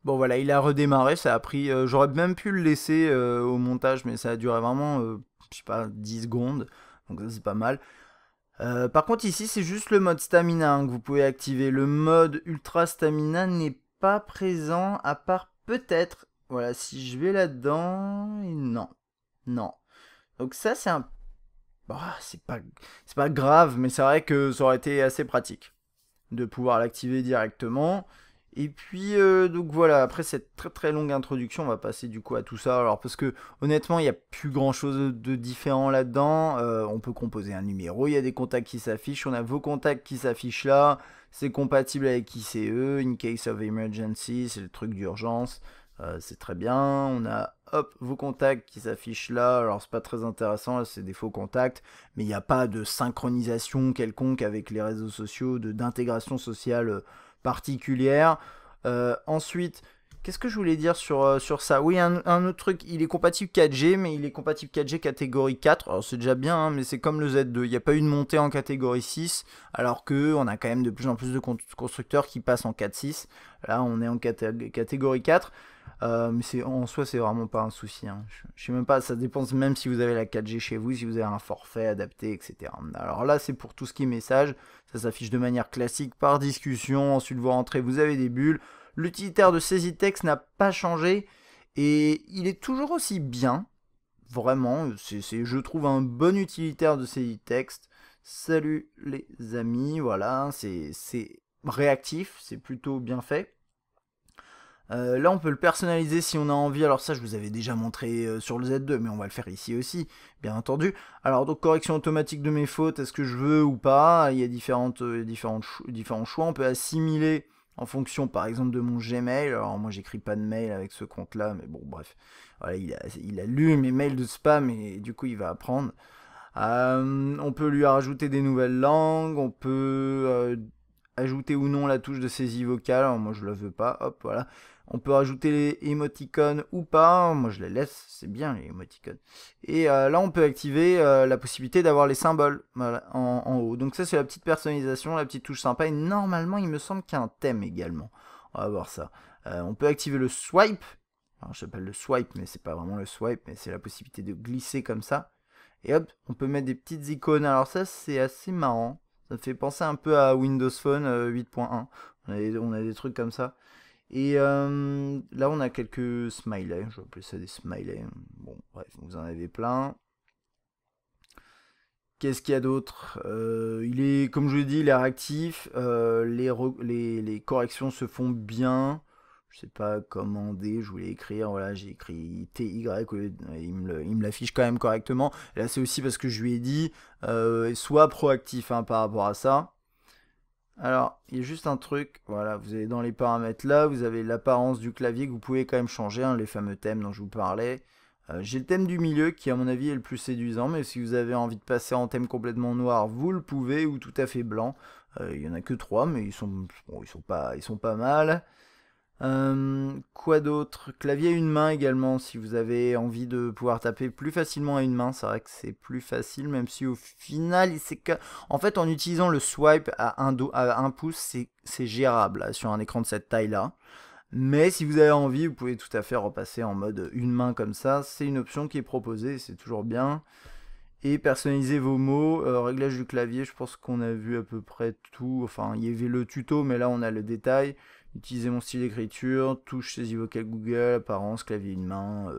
Bon voilà, il a redémarré, ça a pris... J'aurais même pu le laisser au montage, mais ça a duré vraiment, je sais pas, 10 secondes. Donc ça, c'est pas mal. Par contre, ici, c'est juste le mode stamina hein, que vous pouvez activer. Le mode ultra stamina n'est pas présent, à part peut-être... Voilà, si je vais là-dedans... Non. Non. Donc ça, c'est un... Bah, c'est pas grave, mais c'est vrai que ça aurait été assez pratique de pouvoir l'activer directement. Et puis, donc voilà, après cette très très longue introduction, on va passer du coup à tout ça. Alors, parce que honnêtement, il n'y a plus grand chose de différent là-dedans. On peut composer un numéro, il y a des contacts qui s'affichent, on a vos contacts qui s'affichent là. C'est compatible avec ICE, in case of emergency, c'est le truc d'urgence. C'est très bien. On a hop vos contacts qui s'affichent là. Alors c'est pas très intéressant, là c'est des faux contacts, mais il n'y a pas de synchronisation quelconque avec les réseaux sociaux, d'intégration sociale particulière. Ensuite, qu'est-ce que je voulais dire sur ça? Oui, un autre truc, il est compatible 4G, mais il est compatible 4G catégorie 4. Alors c'est déjà bien, hein, mais c'est comme le Z2. Il n'y a pas eu de montée en catégorie 6, alors qu'on a quand même de plus en plus de constructeurs qui passent en 4.6. Là, on est en catégorie 4. Mais en soi, c'est vraiment pas un souci. Hein. Je sais même pas, ça dépend même si vous avez la 4G chez vous, si vous avez un forfait adapté, etc. Alors là, c'est pour tout ce qui est message. Ça s'affiche de manière classique par discussion. Ensuite, vous rentrez, vous avez des bulles. L'utilitaire de saisie texte n'a pas changé et il est toujours aussi bien. Vraiment, je trouve un bon utilitaire de saisie texte. Salut les amis, voilà, c'est réactif, c'est plutôt bien fait. Là, on peut le personnaliser si on a envie. Alors ça, je vous avais déjà montré sur le Z2, mais on va le faire ici aussi, bien entendu. Alors, donc, correction automatique de mes fautes, est-ce que je veux ou pas? Il y a différents choix. On peut assimiler en fonction, par exemple, de mon Gmail. Alors, moi, j'écris pas de mail avec ce compte-là, mais bon, bref. Voilà, il a lu mes mails de spam et du coup, il va apprendre. On peut lui rajouter des nouvelles langues. On peut ajouter ou non la touche de saisie vocale. Alors, moi, je la veux pas. Hop, voilà. On peut rajouter les émoticônes ou pas. Moi, je les laisse. C'est bien, les émoticônes. Et là, on peut activer la possibilité d'avoir les symboles voilà, en haut. Donc ça, c'est la petite personnalisation, la petite touche sympa. Et normalement, il me semble qu'il y a un thème également. On va voir ça. On peut activer le swipe. Alors, je s'appelle le swipe, mais c'est pas vraiment le swipe. Mais c'est la possibilité de glisser comme ça. Et hop, on peut mettre des petites icônes. Alors ça, c'est assez marrant. Ça me fait penser un peu à Windows Phone 8.1. On a des trucs comme ça. Et là, on a quelques smileys. Je vais appeler ça des smileys. Bon, bref, vous en avez plein. Qu'est-ce qu'il y a d'autre? Il est, comme je vous l'ai dit, il est réactif. Les corrections se font bien. Je sais pas commander, je voulais écrire, voilà, j'ai écrit TY, il me l'affiche quand même correctement. Et là, c'est aussi parce que je lui ai dit, sois proactif hein, par rapport à ça. Alors, il y a juste un truc, voilà, vous avez dans les paramètres là, vous avez l'apparence du clavier que vous pouvez quand même changer, hein, les fameux thèmes dont je vous parlais. J'ai le thème du milieu qui, à mon avis, est le plus séduisant, mais si vous avez envie de passer en thème complètement noir, vous le pouvez, ou tout à fait blanc. Il y en a que 3, mais ils sont pas mal. Quoi d'autre? Clavier à une main également, si vous avez envie de pouvoir taper plus facilement à une main, c'est vrai que c'est plus facile, même si au final, en fait, en utilisant le swipe à un pouce, c'est gérable là, sur un écran de cette taille-là. Mais si vous avez envie, vous pouvez tout à fait repasser en mode une main comme ça. C'est une option qui est proposée, c'est toujours bien. Et personnaliser vos mots, réglage du clavier, je pense qu'on a vu à peu près tout. Enfin, il y avait le tuto, mais là on a le détail. Utiliser mon style d'écriture, touche saisie vocale Google, apparence, clavier une main,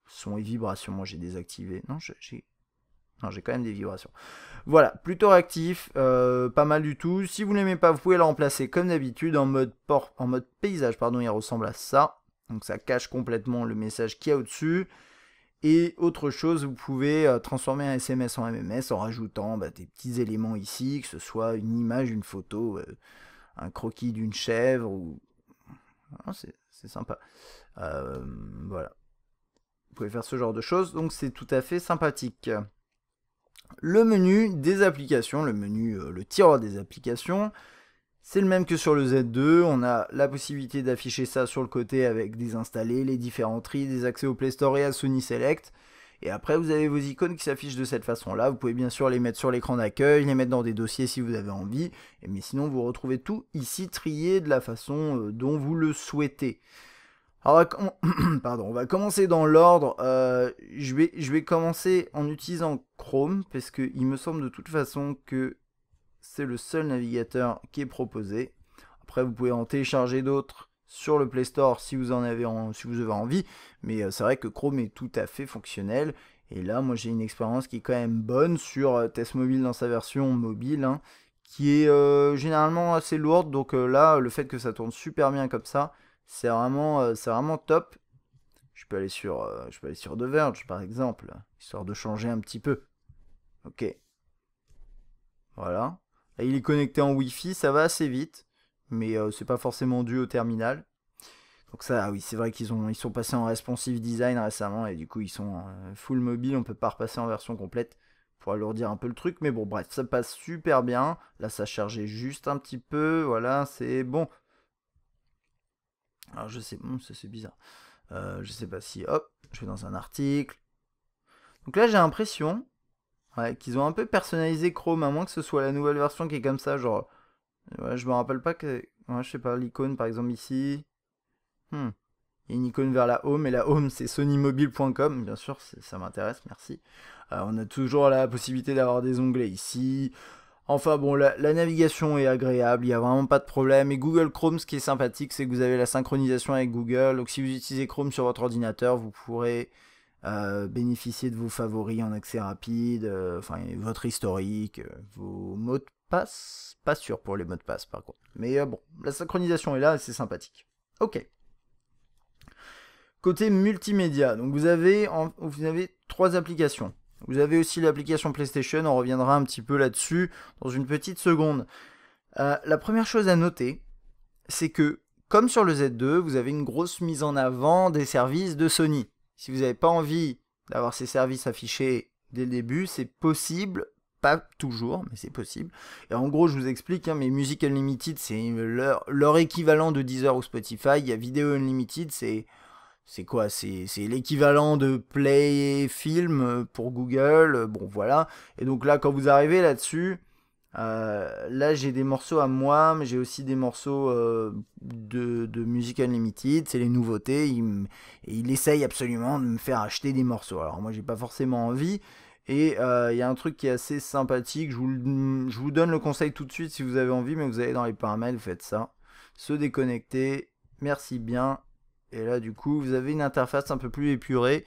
son et vibration. Moi j'ai désactivé. Non, j'ai quand même des vibrations. Voilà, plutôt réactif, pas mal du tout. Si vous l'aimez pas, vous pouvez le remplacer comme d'habitude en mode paysage. Pardon, il ressemble à ça. Donc ça cache complètement le message qu'il y a au-dessus. Et autre chose, vous pouvez transformer un SMS en MMS en rajoutant des petits éléments ici, que ce soit une image, une photo, un croquis d'une chèvre, ou... Ah, c'est sympa. Voilà. Vous pouvez faire ce genre de choses, donc c'est tout à fait sympathique. Le menu des applications, le tiroir des applications, c'est le même que sur le Z2. On a la possibilité d'afficher ça sur le côté avec des installés, les différents tris, des accès au Play Store et à Sony Select. Et après, vous avez vos icônes qui s'affichent de cette façon-là. Vous pouvez bien sûr les mettre sur l'écran d'accueil, les mettre dans des dossiers si vous avez envie. Mais sinon, vous retrouvez tout ici trié de la façon dont vous le souhaitez. Alors, on va commencer dans l'ordre. Je vais commencer en utilisant Chrome, parce qu'il me semble de toute façon que c'est le seul navigateur qui est proposé. Après, vous pouvez en télécharger d'autres sur le Play Store si vous avez envie, mais c'est vrai que Chrome est tout à fait fonctionnel. Et là, moi, j'ai une expérience qui est quand même bonne sur Test Mobile dans sa version mobile, hein, qui est généralement assez lourde. Donc là, le fait que ça tourne super bien comme ça, c'est vraiment top. Je peux aller sur The Verge, par exemple, histoire de changer un petit peu. Ok. Voilà. Là, il est connecté en Wi-Fi, ça va assez vite, mais c'est pas forcément dû au terminal. Donc ça, oui, c'est vrai ils sont passés en responsive design récemment, et du coup, ils sont full mobile, on peut pas repasser en version complète pour alourdir un peu le truc, mais bon, bref, ça passe super bien. Là, ça chargeait juste un petit peu, voilà, c'est bon. Alors, je sais, ça c'est bizarre. Je sais pas si, hop, je vais dans un article. Donc là, j'ai l'impression qu'ils ont un peu personnalisé Chrome, à moins que ce soit la nouvelle version qui est comme ça, genre... Ouais, je me rappelle pas que... Ouais, je sais pas, l'icône par exemple ici... Il y a une icône vers la home, et la home c'est sonymobile.com, bien sûr, ça m'intéresse, merci. On a toujours la possibilité d'avoir des onglets ici. Enfin bon, la navigation est agréable, il n'y a vraiment pas de problème. Et Google Chrome, ce qui est sympathique, c'est que vous avez la synchronisation avec Google. Donc si vous utilisez Chrome sur votre ordinateur, vous pourrez bénéficier de vos favoris en accès rapide, votre historique, vos mots de passe. Pas sûr pour les mots de passe par contre. Mais bon, la synchronisation est là et c'est sympathique. Ok. Côté multimédia, donc vous avez 3 applications. Vous avez aussi l'application PlayStation, on reviendra un petit peu là-dessus dans une petite seconde. La première chose à noter, c'est que, comme sur le Z2, vous avez une grosse mise en avant des services de Sony. Si vous n'avez pas envie d'avoir ces services affichés dès le début, c'est possible, pas toujours, mais c'est possible. Et en gros, je vous explique, mais Music Unlimited, c'est leur équivalent de Deezer ou Spotify. Il y a Video Unlimited, c'est quoi? C'est l'équivalent de Play et Film pour Google. Bon, voilà. Et donc là, quand vous arrivez là-dessus, là j'ai des morceaux à moi, mais j'ai aussi des morceaux de Music Unlimited. C'est les nouveautés. Il essaye absolument de me faire acheter des morceaux. Alors moi, j'ai pas forcément envie. Et il y a un truc qui est assez sympathique. Je vous donne le conseil tout de suite si vous avez envie, mais vous allez dans les paramètres, vous faites ça. Se déconnecter. Merci bien. Et là, du coup, vous avez une interface un peu plus épurée,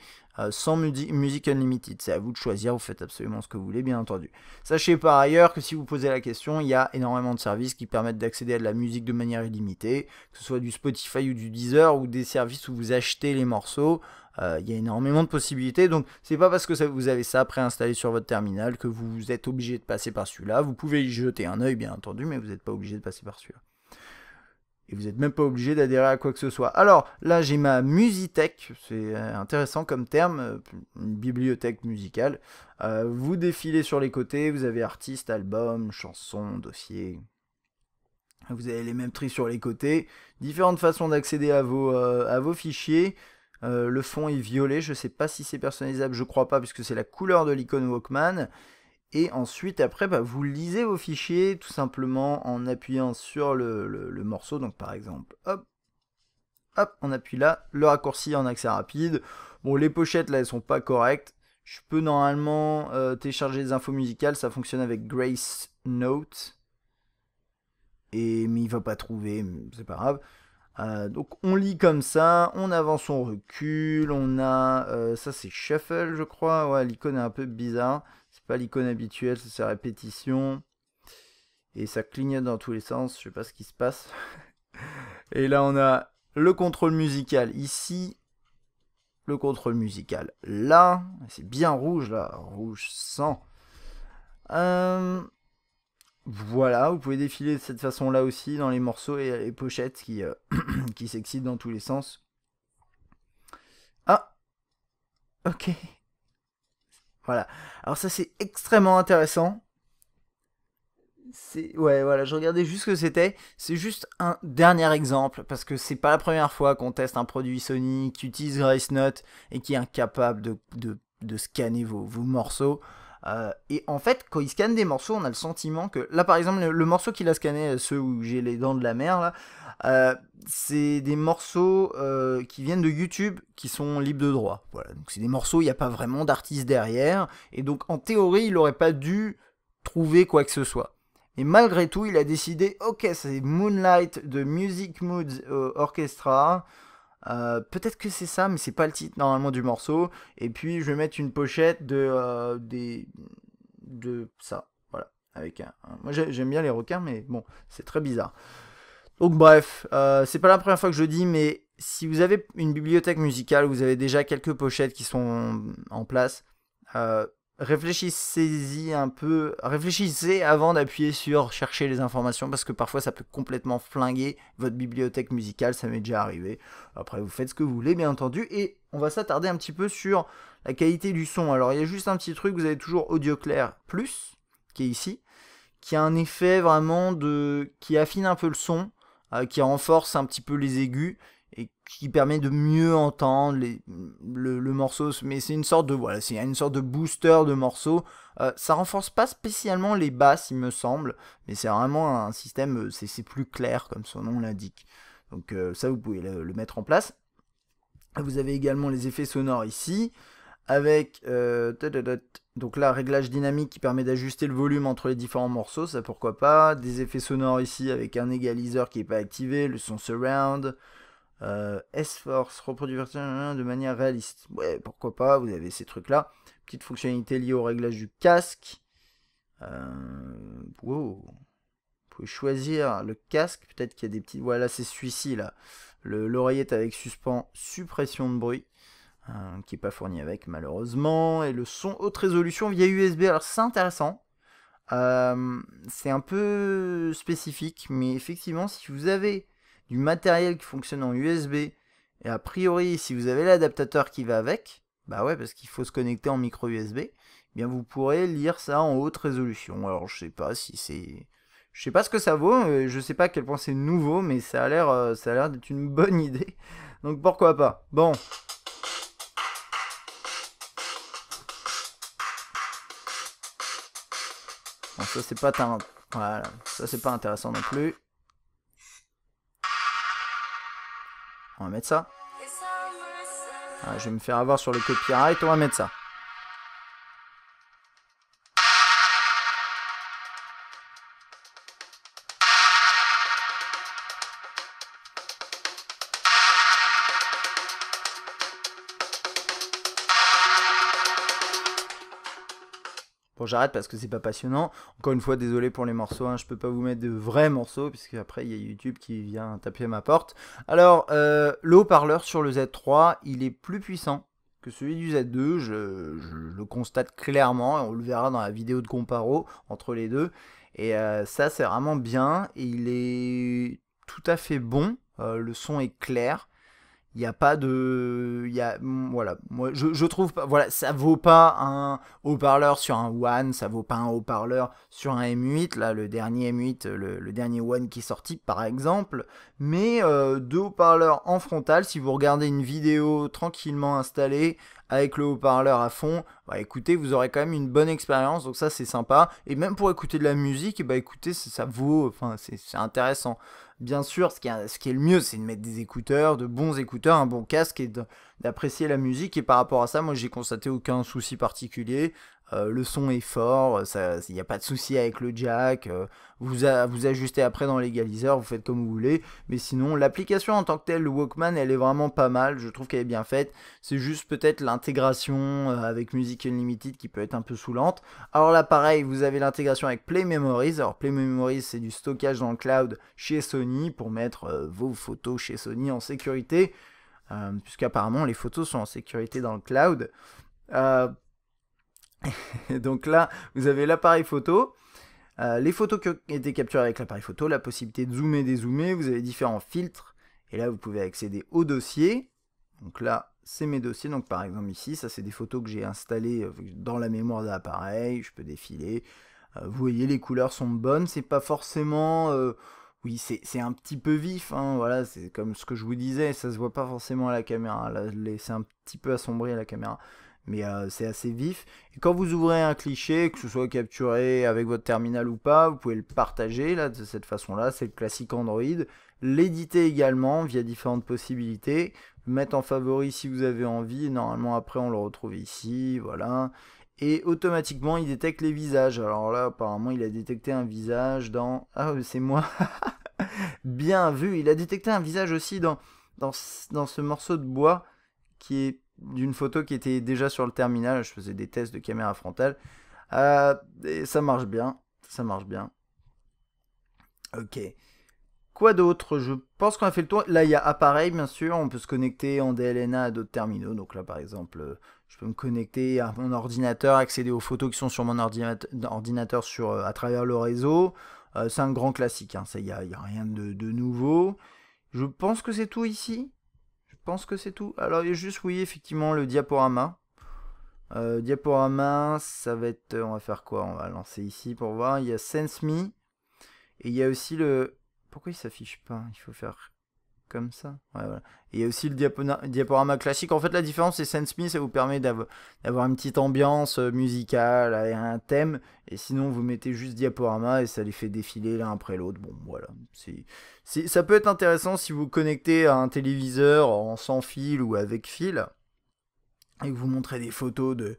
sans Music Unlimited. C'est à vous de choisir, vous faites absolument ce que vous voulez, bien entendu. Sachez par ailleurs que si vous posez la question, il y a énormément de services qui permettent d'accéder à de la musique de manière illimitée, que ce soit du Spotify ou du Deezer, ou des services où vous achetez les morceaux. Il y a énormément de possibilités, donc c'est pas parce que vous avez ça préinstallé sur votre terminal que vous êtes obligé de passer par celui-là. Vous pouvez y jeter un œil, bien entendu, mais vous n'êtes pas obligé de passer par celui-là. Et vous n'êtes même pas obligé d'adhérer à quoi que ce soit. Alors, là, j'ai ma Musitech. C'est intéressant comme terme. Une bibliothèque musicale. Vous défilez sur les côtés. Vous avez artistes, albums, chansons, dossiers. Vous avez les mêmes tris sur les côtés. Différentes façons d'accéder à vos fichiers. Le fond est violet. Je ne sais pas si c'est personnalisable. Je crois pas, puisque c'est la couleur de l'icône Walkman. Et ensuite, après, vous lisez vos fichiers tout simplement en appuyant sur le morceau. Donc, par exemple, hop, on appuie là, le raccourci en accès rapide. Bon, les pochettes, là, elles sont pas correctes. Je peux normalement télécharger des infos musicales. Ça fonctionne avec Grace Note. Mais il va pas trouver, c'est pas grave. Donc, on lit comme ça. On avance, on recule. On a... ça, c'est Shuffle, je crois. Ouais, l'icône est un peu bizarre. C'est pas l'icône habituelle, c'est sa répétition. Et ça clignote dans tous les sens, je sais pas ce qui se passe. Et là, on a le contrôle musical ici. Le contrôle musical là. C'est bien rouge là, rouge sang. Voilà, vous pouvez défiler de cette façon-là aussi dans les morceaux et les pochettes qui s'excitent dans tous les sens. Ah, ok. Voilà. Alors ça c'est extrêmement intéressant. Ouais, voilà, je regardais juste ce que c'était. C'est juste un dernier exemple parce que c'est pas la première fois qu'on teste un produit Sony qui utilise GraceNote et qui est incapable de scanner vos morceaux. Et en fait, quand il scanne des morceaux, on a le sentiment que là, par exemple, le morceau qu'il a scanné, ceux où j'ai les dents de la mer là, c'est des morceaux qui viennent de YouTube qui sont libres de droit. Voilà, donc c'est des morceaux, il n'y a pas vraiment d'artiste derrière et donc en théorie, il n'aurait pas dû trouver quoi que ce soit. Et malgré tout, il a décidé, ok, c'est Moonlight de Music Moods Orchestra. Peut-être que c'est ça, mais c'est pas le titre normalement du morceau. Et puis je vais mettre une pochette de ça. Voilà. Avec moi j'aime bien les requins, mais bon, c'est très bizarre. Donc bref, c'est pas la première fois que je le dis, mais si vous avez une bibliothèque musicale, vous avez déjà quelques pochettes qui sont en place, réfléchissez-y un peu, réfléchissez avant d'appuyer sur chercher les informations parce que parfois ça peut complètement flinguer votre bibliothèque musicale, ça m'est déjà arrivé. Après vous faites ce que vous voulez bien entendu et on va s'attarder un petit peu sur la qualité du son. Alors il y a juste un petit truc, vous avez toujours Audio Clair Plus qui est ici, qui a un effet vraiment qui affine un peu le son, qui renforce un petit peu les aigus et qui permet de mieux entendre le morceau, mais c'est une sorte de voilà, c'est une sorte de booster de morceau. Ça renforce pas spécialement les basses, il me semble, mais c'est vraiment un système, c'est plus clair comme son nom l'indique. Donc ça, vous pouvez le mettre en place. Vous avez également les effets sonores ici, avec donc là, réglage dynamique qui permet d'ajuster le volume entre les différents morceaux, ça pourquoi pas. Des effets sonores ici avec un égaliseur qui n'est pas activé, le son surround. S-Force, reproduction de manière réaliste. Ouais, pourquoi pas, vous avez ces trucs-là. Petite fonctionnalité liée au réglage du casque. Wow. Vous pouvez choisir le casque, peut-être qu'il y a des petits... Voilà, c'est celui-ci, là. L'oreillette avec suppression de bruit, qui n'est pas fourni avec, malheureusement. Et le son haute résolution via USB. Alors, c'est intéressant. C'est un peu spécifique, mais effectivement, si vous avez du matériel qui fonctionne en USB, et a priori, si vous avez l'adaptateur qui va avec, bah ouais, parce qu'il faut se connecter en micro USB, eh bien vous pourrez lire ça en haute résolution. Alors je sais pas si c'est... Je sais pas ce que ça vaut, je sais pas à quel point c'est nouveau, mais ça a l'air d'être une bonne idée. Donc pourquoi pas. Bon. Bon, ça c'est pas voilà, ça c'est pas intéressant non plus. On va mettre ça. Ah, je vais me faire avoir sur le copyright, on va mettre ça. Bon, j'arrête parce que c'est pas passionnant. Encore une fois, désolé pour les morceaux, hein, je peux pas vous mettre de vrais morceaux, puisque après il y a YouTube qui vient taper à ma porte. Alors, le haut-parleur sur le Z3, il est plus puissant que celui du Z2, je le constate clairement, et on le verra dans la vidéo de comparo entre les deux. Et ça, c'est vraiment bien, et il est tout à fait bon, le son est clair. Il n'y a pas de... voilà, moi je trouve pas... Voilà, ça vaut pas un haut-parleur sur un One, ça vaut pas un haut-parleur sur un M8, là, le dernier M8, le dernier One qui est sorti, par exemple. Mais deux haut-parleurs en frontal, si vous regardez une vidéo tranquillement installée, avec le haut-parleur à fond, bah écoutez, vous aurez quand même une bonne expérience, donc ça c'est sympa. Et même pour écouter de la musique, bah écoutez, ça vaut... Enfin, c'est intéressant. Bien sûr, ce qui est le mieux, c'est de mettre des écouteurs, de bons écouteurs, un bon casque et d'apprécier la musique. Et par rapport à ça, moi, j'ai constaté aucun souci particulier. Le son est fort, il n'y a pas de souci avec le jack. Vous ajustez après dans l'égaliseur, vous faites comme vous voulez. Mais sinon, l'application en tant que telle, le Walkman, elle est vraiment pas mal. Je trouve qu'elle est bien faite. C'est juste peut-être l'intégration avec Music Unlimited qui peut être un peu saoulante. Alors là, pareil, vous avez l'intégration avec Play Memories. Alors Play Memories, c'est du stockage dans le cloud chez Sony pour mettre vos photos chez Sony en sécurité. Puisqu'apparemment, les photos sont en sécurité dans le cloud. Donc là, vous avez l'appareil photo, les photos qui ont été capturées avec l'appareil photo, la possibilité de zoomer, dézoomer, vous avez différents filtres, et là vous pouvez accéder au dossier. Donc là, c'est mes dossiers. Donc par exemple ici, ça c'est des photos que j'ai installées dans la mémoire de l'appareil. Je peux défiler. Vous voyez, les couleurs sont bonnes. C'est pas forcément... oui, c'est un petit peu vif, hein, voilà, c'est comme ce que je vous disais, ça se voit pas forcément à la caméra. Là, c'est un petit peu assombri à la caméra, mais c'est assez vif. Et quand vous ouvrez un cliché, que ce soit capturé avec votre terminal ou pas, vous pouvez le partager là, de cette façon-là, c'est le classique Android. L'éditer également via différentes possibilités, le mettre en favori si vous avez envie, et normalement après on le retrouve ici, voilà. Et automatiquement il détecte les visages. Alors là apparemment il a détecté un visage dans... Ah c'est moi. Bien vu, il a détecté un visage aussi dans ce morceau de bois qui est d'une photo qui était déjà sur le terminal. Je faisais des tests de caméra frontale. Et ça marche bien. Ça marche bien. Ok. Quoi d'autre? Je pense qu'on a fait le tour. Là, il y a appareil, bien sûr. On peut se connecter en DLNA à d'autres terminaux. Donc là, par exemple, je peux me connecter à mon ordinateur, accéder aux photos qui sont sur mon ordinateur à travers le réseau. C'est un grand classique. Hein. Il n'y a rien de nouveau. Je pense que c'est tout ici. Je pense que c'est tout. Alors, il y a juste, oui, effectivement, le diaporama. Diaporama, ça va être... on va faire quoi? On va lancer ici pour voir. Il y a SenseMe. Et il y a aussi le... Pourquoi il s'affiche pas? Il faut faire comme ça. Ouais, voilà. Et il y a aussi le diaporama classique. En fait, la différence, c'est SenseMe, ça vous permet d'avoir une petite ambiance musicale, un thème. Et sinon, vous mettez juste diaporama et ça les fait défiler l'un après l'autre. Bon, voilà. Ça peut être intéressant si vous connectez à un téléviseur en sans fil ou avec fil et que vous montrez des photos de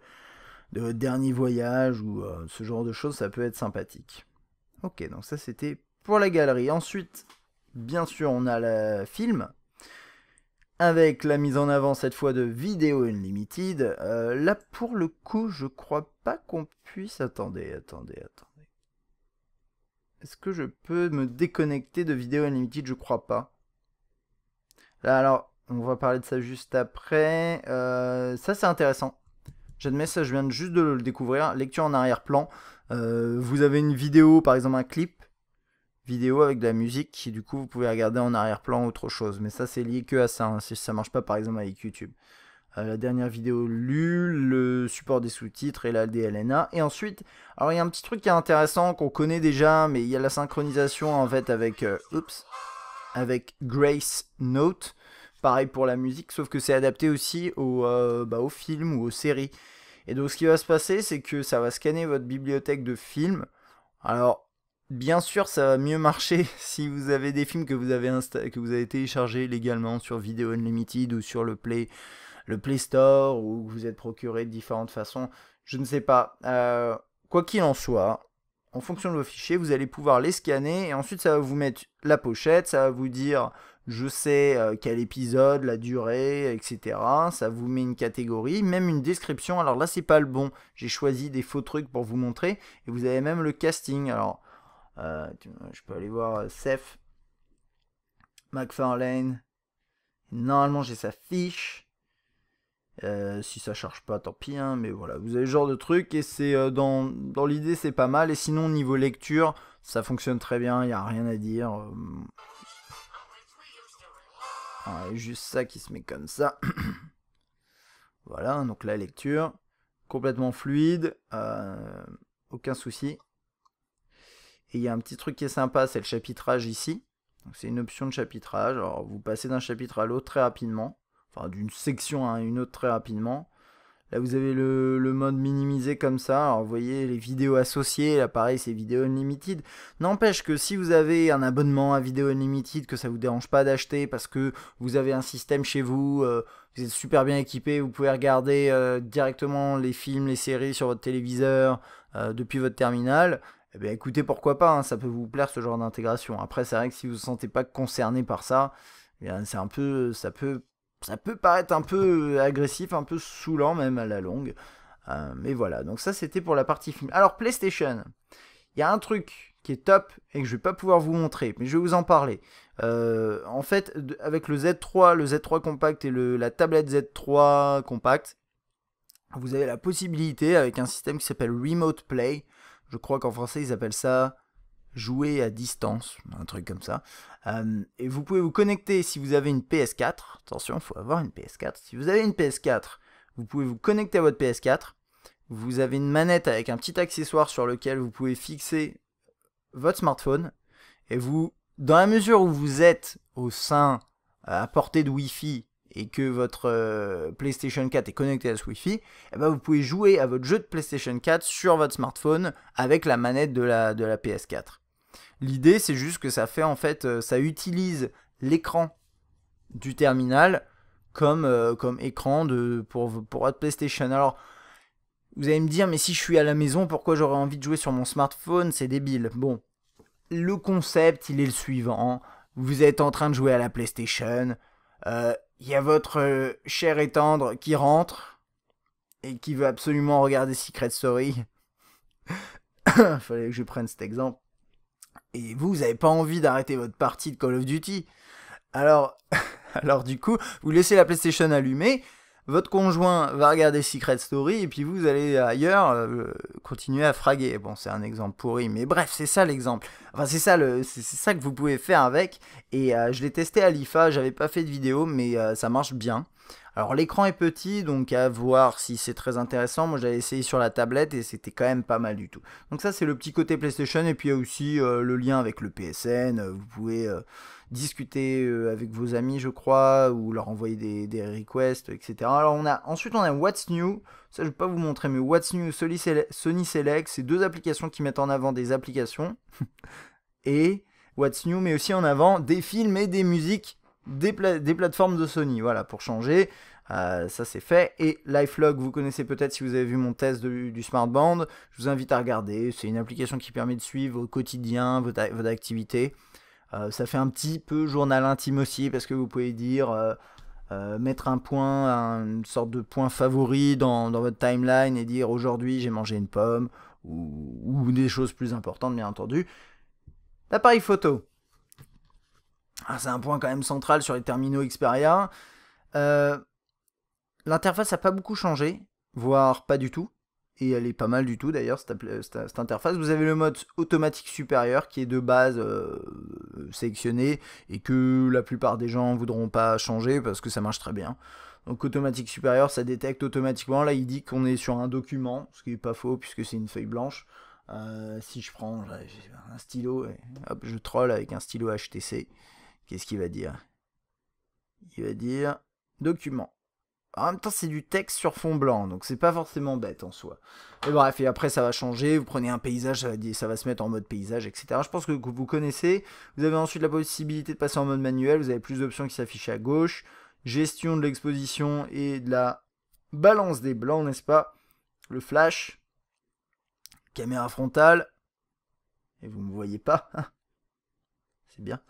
votre dernier voyage ou ce genre de choses. Ça peut être sympathique. Ok, donc ça, c'était pour la galerie. Ensuite, bien sûr, on a le film, avec la mise en avant cette fois de Video Unlimited. Là, pour le coup, je crois pas qu'on puisse... Attendez. Est-ce que je peux me déconnecter de Video Unlimited? Je crois pas. Là, alors, on va parler de ça juste après. Ça, c'est intéressant. J'admets ça, je viens juste de le découvrir. Lecture en arrière-plan. Vous avez une vidéo, par exemple un clip vidéo avec de la musique qui du coup vous pouvez regarder en arrière-plan autre chose, mais ça c'est lié que à ça, hein, si ça marche pas par exemple avec YouTube. La dernière vidéo lue, le support des sous-titres et la DLNA. Et ensuite, alors il y a un petit truc qui est intéressant qu'on connaît déjà, mais il y a la synchronisation en fait avec avec Grace Note. Pareil pour la musique, sauf que c'est adapté aussi aux films ou aux séries. Et donc ce qui va se passer, c'est que ça va scanner votre bibliothèque de films. Alors bien sûr, ça va mieux marcher si vous avez des films que vous avez téléchargés légalement sur Video Unlimited ou sur le Play Store, ou que vous êtes procuré de différentes façons. Je ne sais pas. Quoi qu'il en soit, en fonction de vos fichiers, vous allez pouvoir les scanner et ensuite ça va vous mettre la pochette, ça va vous dire je sais quel épisode, la durée, etc. Ça vous met une catégorie, même une description. Alors là, c'est pas le bon. J'ai choisi des faux trucs pour vous montrer et vous avez même le casting. Alors je peux aller voir Seth MacFarlane. Normalement, j'ai sa fiche. Si ça charge pas, tant pis. Hein, mais voilà, vous avez ce genre de truc. Et c'est dans l'idée, c'est pas mal. Et sinon, niveau lecture, ça fonctionne très bien. Il n'y a rien à dire. Juste ça qui se met comme ça. Voilà, donc la lecture. Complètement fluide. Aucun souci. Et il y a un petit truc qui est sympa, c'est le chapitrage ici. C'est une option de chapitrage. Alors vous passez d'un chapitre à l'autre très rapidement. Enfin d'une section à une autre très rapidement. Là vous avez le mode minimisé comme ça. Alors vous voyez les vidéos associées. Là pareil c'est Video Unlimited. N'empêche que si vous avez un abonnement à Video Unlimited, que ça vous dérange pas d'acheter parce que vous avez un système chez vous, vous êtes super bien équipé, vous pouvez regarder directement les films, les séries sur votre téléviseur depuis votre terminal. Eh bien écoutez, pourquoi pas, hein, ça peut vous plaire ce genre d'intégration. Après, c'est vrai que si vous ne vous sentez pas concerné par ça, eh bien, c'est un peu, ça peut paraître un peu agressif, un peu saoulant même à la longue. Mais voilà, donc ça c'était pour la partie film. Alors PlayStation, il y a un truc qui est top et que je vais pas pouvoir vous montrer, mais je vais vous en parler. En fait, avec le Z3 Compact et la tablette Z3 Compact, vous avez la possibilité avec un système qui s'appelle Remote Play. Je crois qu'en français, ils appellent ça jouer à distance, un truc comme ça. Et vous pouvez vous connecter si vous avez une PS4. Attention, il faut avoir une PS4. Si vous avez une PS4, vous pouvez vous connecter à votre PS4. Vous avez une manette avec un petit accessoire sur lequel vous pouvez fixer votre smartphone. Et vous, dans la mesure où vous êtes au sein, à portée de Wi-Fi, et que votre PlayStation 4 est connecté à ce Wi-Fi, et ben vous pouvez jouer à votre jeu de PlayStation 4 sur votre smartphone avec la manette de la PS4. L'idée, c'est juste que ça fait en fait, ça utilise l'écran du terminal comme écran pour votre PlayStation. Alors, vous allez me dire, mais si je suis à la maison, pourquoi j'aurais envie de jouer sur mon smartphone? C'est débile. Bon, le concept, il est le suivant. Vous êtes en train de jouer à la PlayStation. Il y a votre cher et tendre qui rentre et qui veut absolument regarder Secret Story. Fallait que je prenne cet exemple. Et vous n'avez pas envie d'arrêter votre partie de Call of Duty. Alors du coup, vous laissez la PlayStation allumée, votre conjoint va regarder Secret Story, et puis vous allez ailleurs continuer à fraguer. Bon, c'est un exemple pourri, mais bref, c'est ça l'exemple. Enfin, c'est ça que vous pouvez faire avec. Et je l'ai testé à l'IFA, j'avais pas fait de vidéo, mais ça marche bien. Alors l'écran est petit, donc à voir si c'est très intéressant. Moi j'avais essayé sur la tablette et c'était quand même pas mal du tout. Donc ça c'est le petit côté PlayStation, et puis il y a aussi le lien avec le PSN. Vous pouvez discuter avec vos amis je crois, ou leur envoyer des requests, etc. Alors ensuite on a What's New. Ça je vais pas vous montrer, mais What's New, Sony Select, c'est deux applications qui mettent en avant des applications. Et What's New met aussi en avant des films et des musiques des plateformes de Sony, voilà, pour changer. Ça c'est fait. Et LifeLog, vous connaissez peut-être si vous avez vu mon test du Smartband. Je vous invite à regarder. C'est une application qui permet de suivre au quotidien votre activité. Ça fait un petit peu journal intime aussi, parce que vous pouvez dire mettre un point, une sorte de point favori dans votre timeline, et dire aujourd'hui j'ai mangé une pomme, ou des choses plus importantes bien entendu. L'appareil photo. C'est un point quand même central sur les terminaux Xperia. L'interface n'a pas beaucoup changé, voire pas du tout. Et elle est pas mal du tout d'ailleurs, cette interface. Vous avez le mode automatique supérieur qui est de base sélectionné, et que la plupart des gens ne voudront pas changer parce que ça marche très bien. Donc automatique supérieur, ça détecte automatiquement. Là il dit qu'on est sur un document, ce qui n'est pas faux puisque c'est une feuille blanche. Si je prends un stylo, et hop, je troll avec un stylo HTC. Qu'est-ce qu'il va dire? Il va dire document. En même temps, c'est du texte sur fond blanc, donc c'est pas forcément bête en soi. Et bref, et après ça va changer. Vous prenez un paysage, ça va se mettre en mode paysage, etc. Je pense que vous connaissez. Vous avez ensuite la possibilité de passer en mode manuel. Vous avez plus d'options qui s'affichent à gauche. Gestion de l'exposition et de la balance des blancs, n'est-ce pas? Le flash. Caméra frontale. Et vous me voyez pas. C'est bien.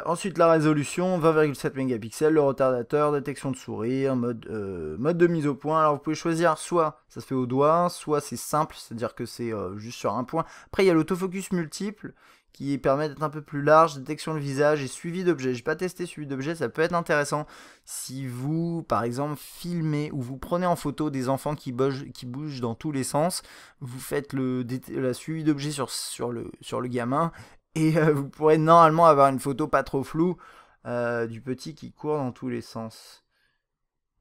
Ensuite, la résolution, 20,7 mégapixels, le retardateur, détection de sourire, mode de mise au point. Alors, vous pouvez choisir soit ça se fait au doigt, soit c'est simple, c'est-à-dire que c'est juste sur un point. Après, il y a l'autofocus multiple qui permet d'être un peu plus large, détection de visage et suivi d'objet. J'ai pas testé suivi d'objet, ça peut être intéressant si vous, par exemple, filmez ou vous prenez en photo des enfants qui bougent dans tous les sens. Vous faites la suivi d'objet sur le gamin. Et vous pourrez normalement avoir une photo pas trop floue du petit qui court dans tous les sens.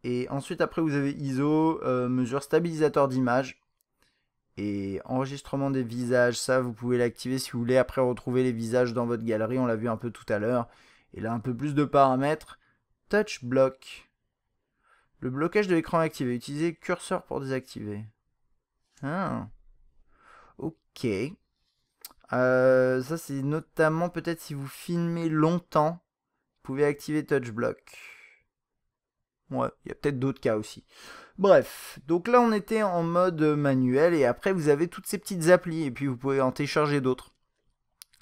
Et ensuite, après, vous avez ISO, mesure stabilisateur d'image et enregistrement des visages. Ça, vous pouvez l'activer si vous voulez. Après, retrouver les visages dans votre galerie. On l'a vu un peu tout à l'heure. Et là, un peu plus de paramètres. Touch block. Le blocage de l'écran activé. Utilisez curseur pour désactiver. Ok. Ça c'est notamment peut-être si vous filmez longtemps, vous pouvez activer Touch Block. Ouais, il y a peut-être d'autres cas aussi. Bref, donc là on était en mode manuel, et après vous avez toutes ces petites applis, et puis vous pouvez en télécharger d'autres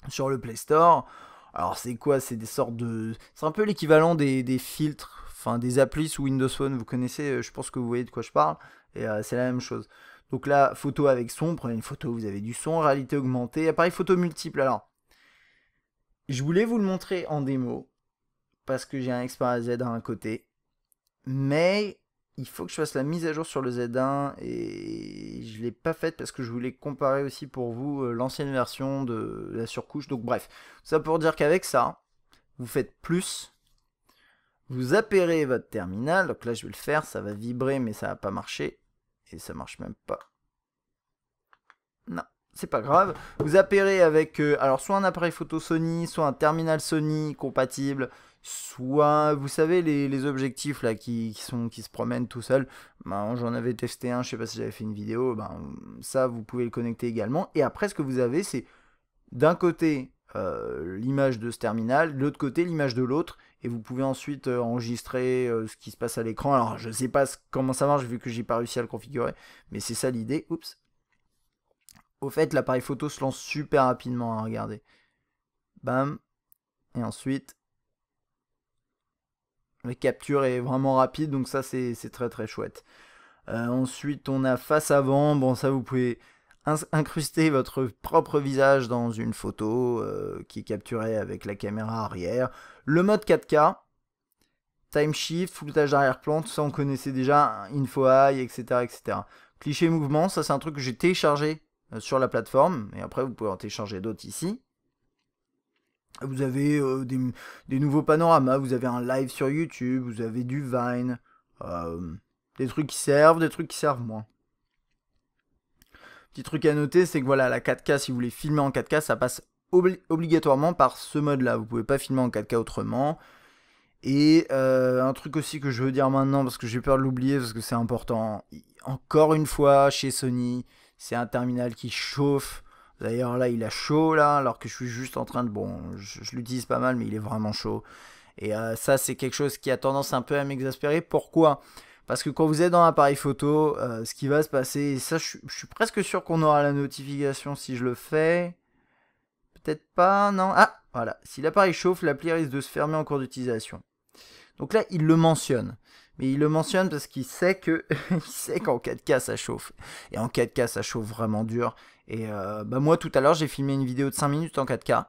sur le Play Store. Alors c'est quoi? C'est des sortes de... C'est un peu l'équivalent des filtres, enfin des applis sous Windows Phone, vous connaissez, je pense que vous voyez de quoi je parle, et c'est la même chose. Donc là, photo avec son, prenez une photo, vous avez du son, réalité augmentée, appareil photo multiple. Alors, je voulais vous le montrer en démo, parce que j'ai un Xperia Z à un côté, mais il faut que je fasse la mise à jour sur le Z1 et je ne l'ai pas faite parce que je voulais comparer aussi pour vous l'ancienne version de la surcouche. Donc bref, ça pour dire qu'avec ça, vous faites plus, vous appairez votre terminal. Donc là je vais le faire, ça va vibrer mais ça va pas marcher. Et ça marche même pas. Non, c'est pas grave. Vous appairez avec alors soit un appareil photo Sony, soit un terminal Sony compatible, soit, vous savez, les objectifs là qui se promènent tout seuls. Ben, j'en avais testé un, je sais pas si j'avais fait une vidéo. Ben, ça, vous pouvez le connecter également. Et après, ce que vous avez, c'est d'un côté l'image de ce terminal, de l'autre côté l'image de l'autre. Et vous pouvez ensuite enregistrer ce qui se passe à l'écran. Alors, je sais pas comment ça marche vu que j'ai pas réussi à le configurer. Mais c'est ça l'idée. Oups. Au fait, l'appareil photo se lance super rapidement, hein, regardez. Bam. Et ensuite, la capture est vraiment rapide, donc ça c'est très très chouette. Ensuite, on a face avant. Bon, ça vous pouvez incruster votre propre visage dans une photo qui est capturée avec la caméra arrière. Le mode 4K, time shift, floutage d'arrière-plan, tout ça on connaissait déjà, info high, etc., etc. Cliché mouvement, ça c'est un truc que j'ai téléchargé sur la plateforme, et après vous pouvez en télécharger d'autres ici. Vous avez des nouveaux panoramas, vous avez un live sur YouTube, vous avez du Vine, des trucs qui servent, des trucs qui servent moins. Petit truc à noter, c'est que voilà, la 4K, si vous voulez filmer en 4K, ça passe obligatoirement par ce mode-là. Vous pouvez pas filmer en 4K autrement. Et un truc aussi que je veux dire maintenant, parce que j'ai peur de l'oublier, parce que c'est important. Encore une fois, chez Sony, c'est un terminal qui chauffe. D'ailleurs, là, il a chaud, là, alors que je suis juste en train de... Bon, je l'utilise pas mal, mais il est vraiment chaud. Et ça, c'est quelque chose qui a tendance un peu à m'exaspérer. Pourquoi ? Parce que quand vous êtes dans l'appareil photo, ce qui va se passer... Et ça, je suis presque sûr qu'on aura la notification si je le fais. Peut-être pas, non. Ah, voilà. Si l'appareil chauffe, l'appli risque de se fermer en cours d'utilisation. Donc là, il le mentionne. Mais il le mentionne parce qu'il sait que il sait qu'en 4K ça chauffe. Et en 4K ça chauffe vraiment dur. Et moi tout à l'heure j'ai filmé une vidéo de 5 minutes en 4K.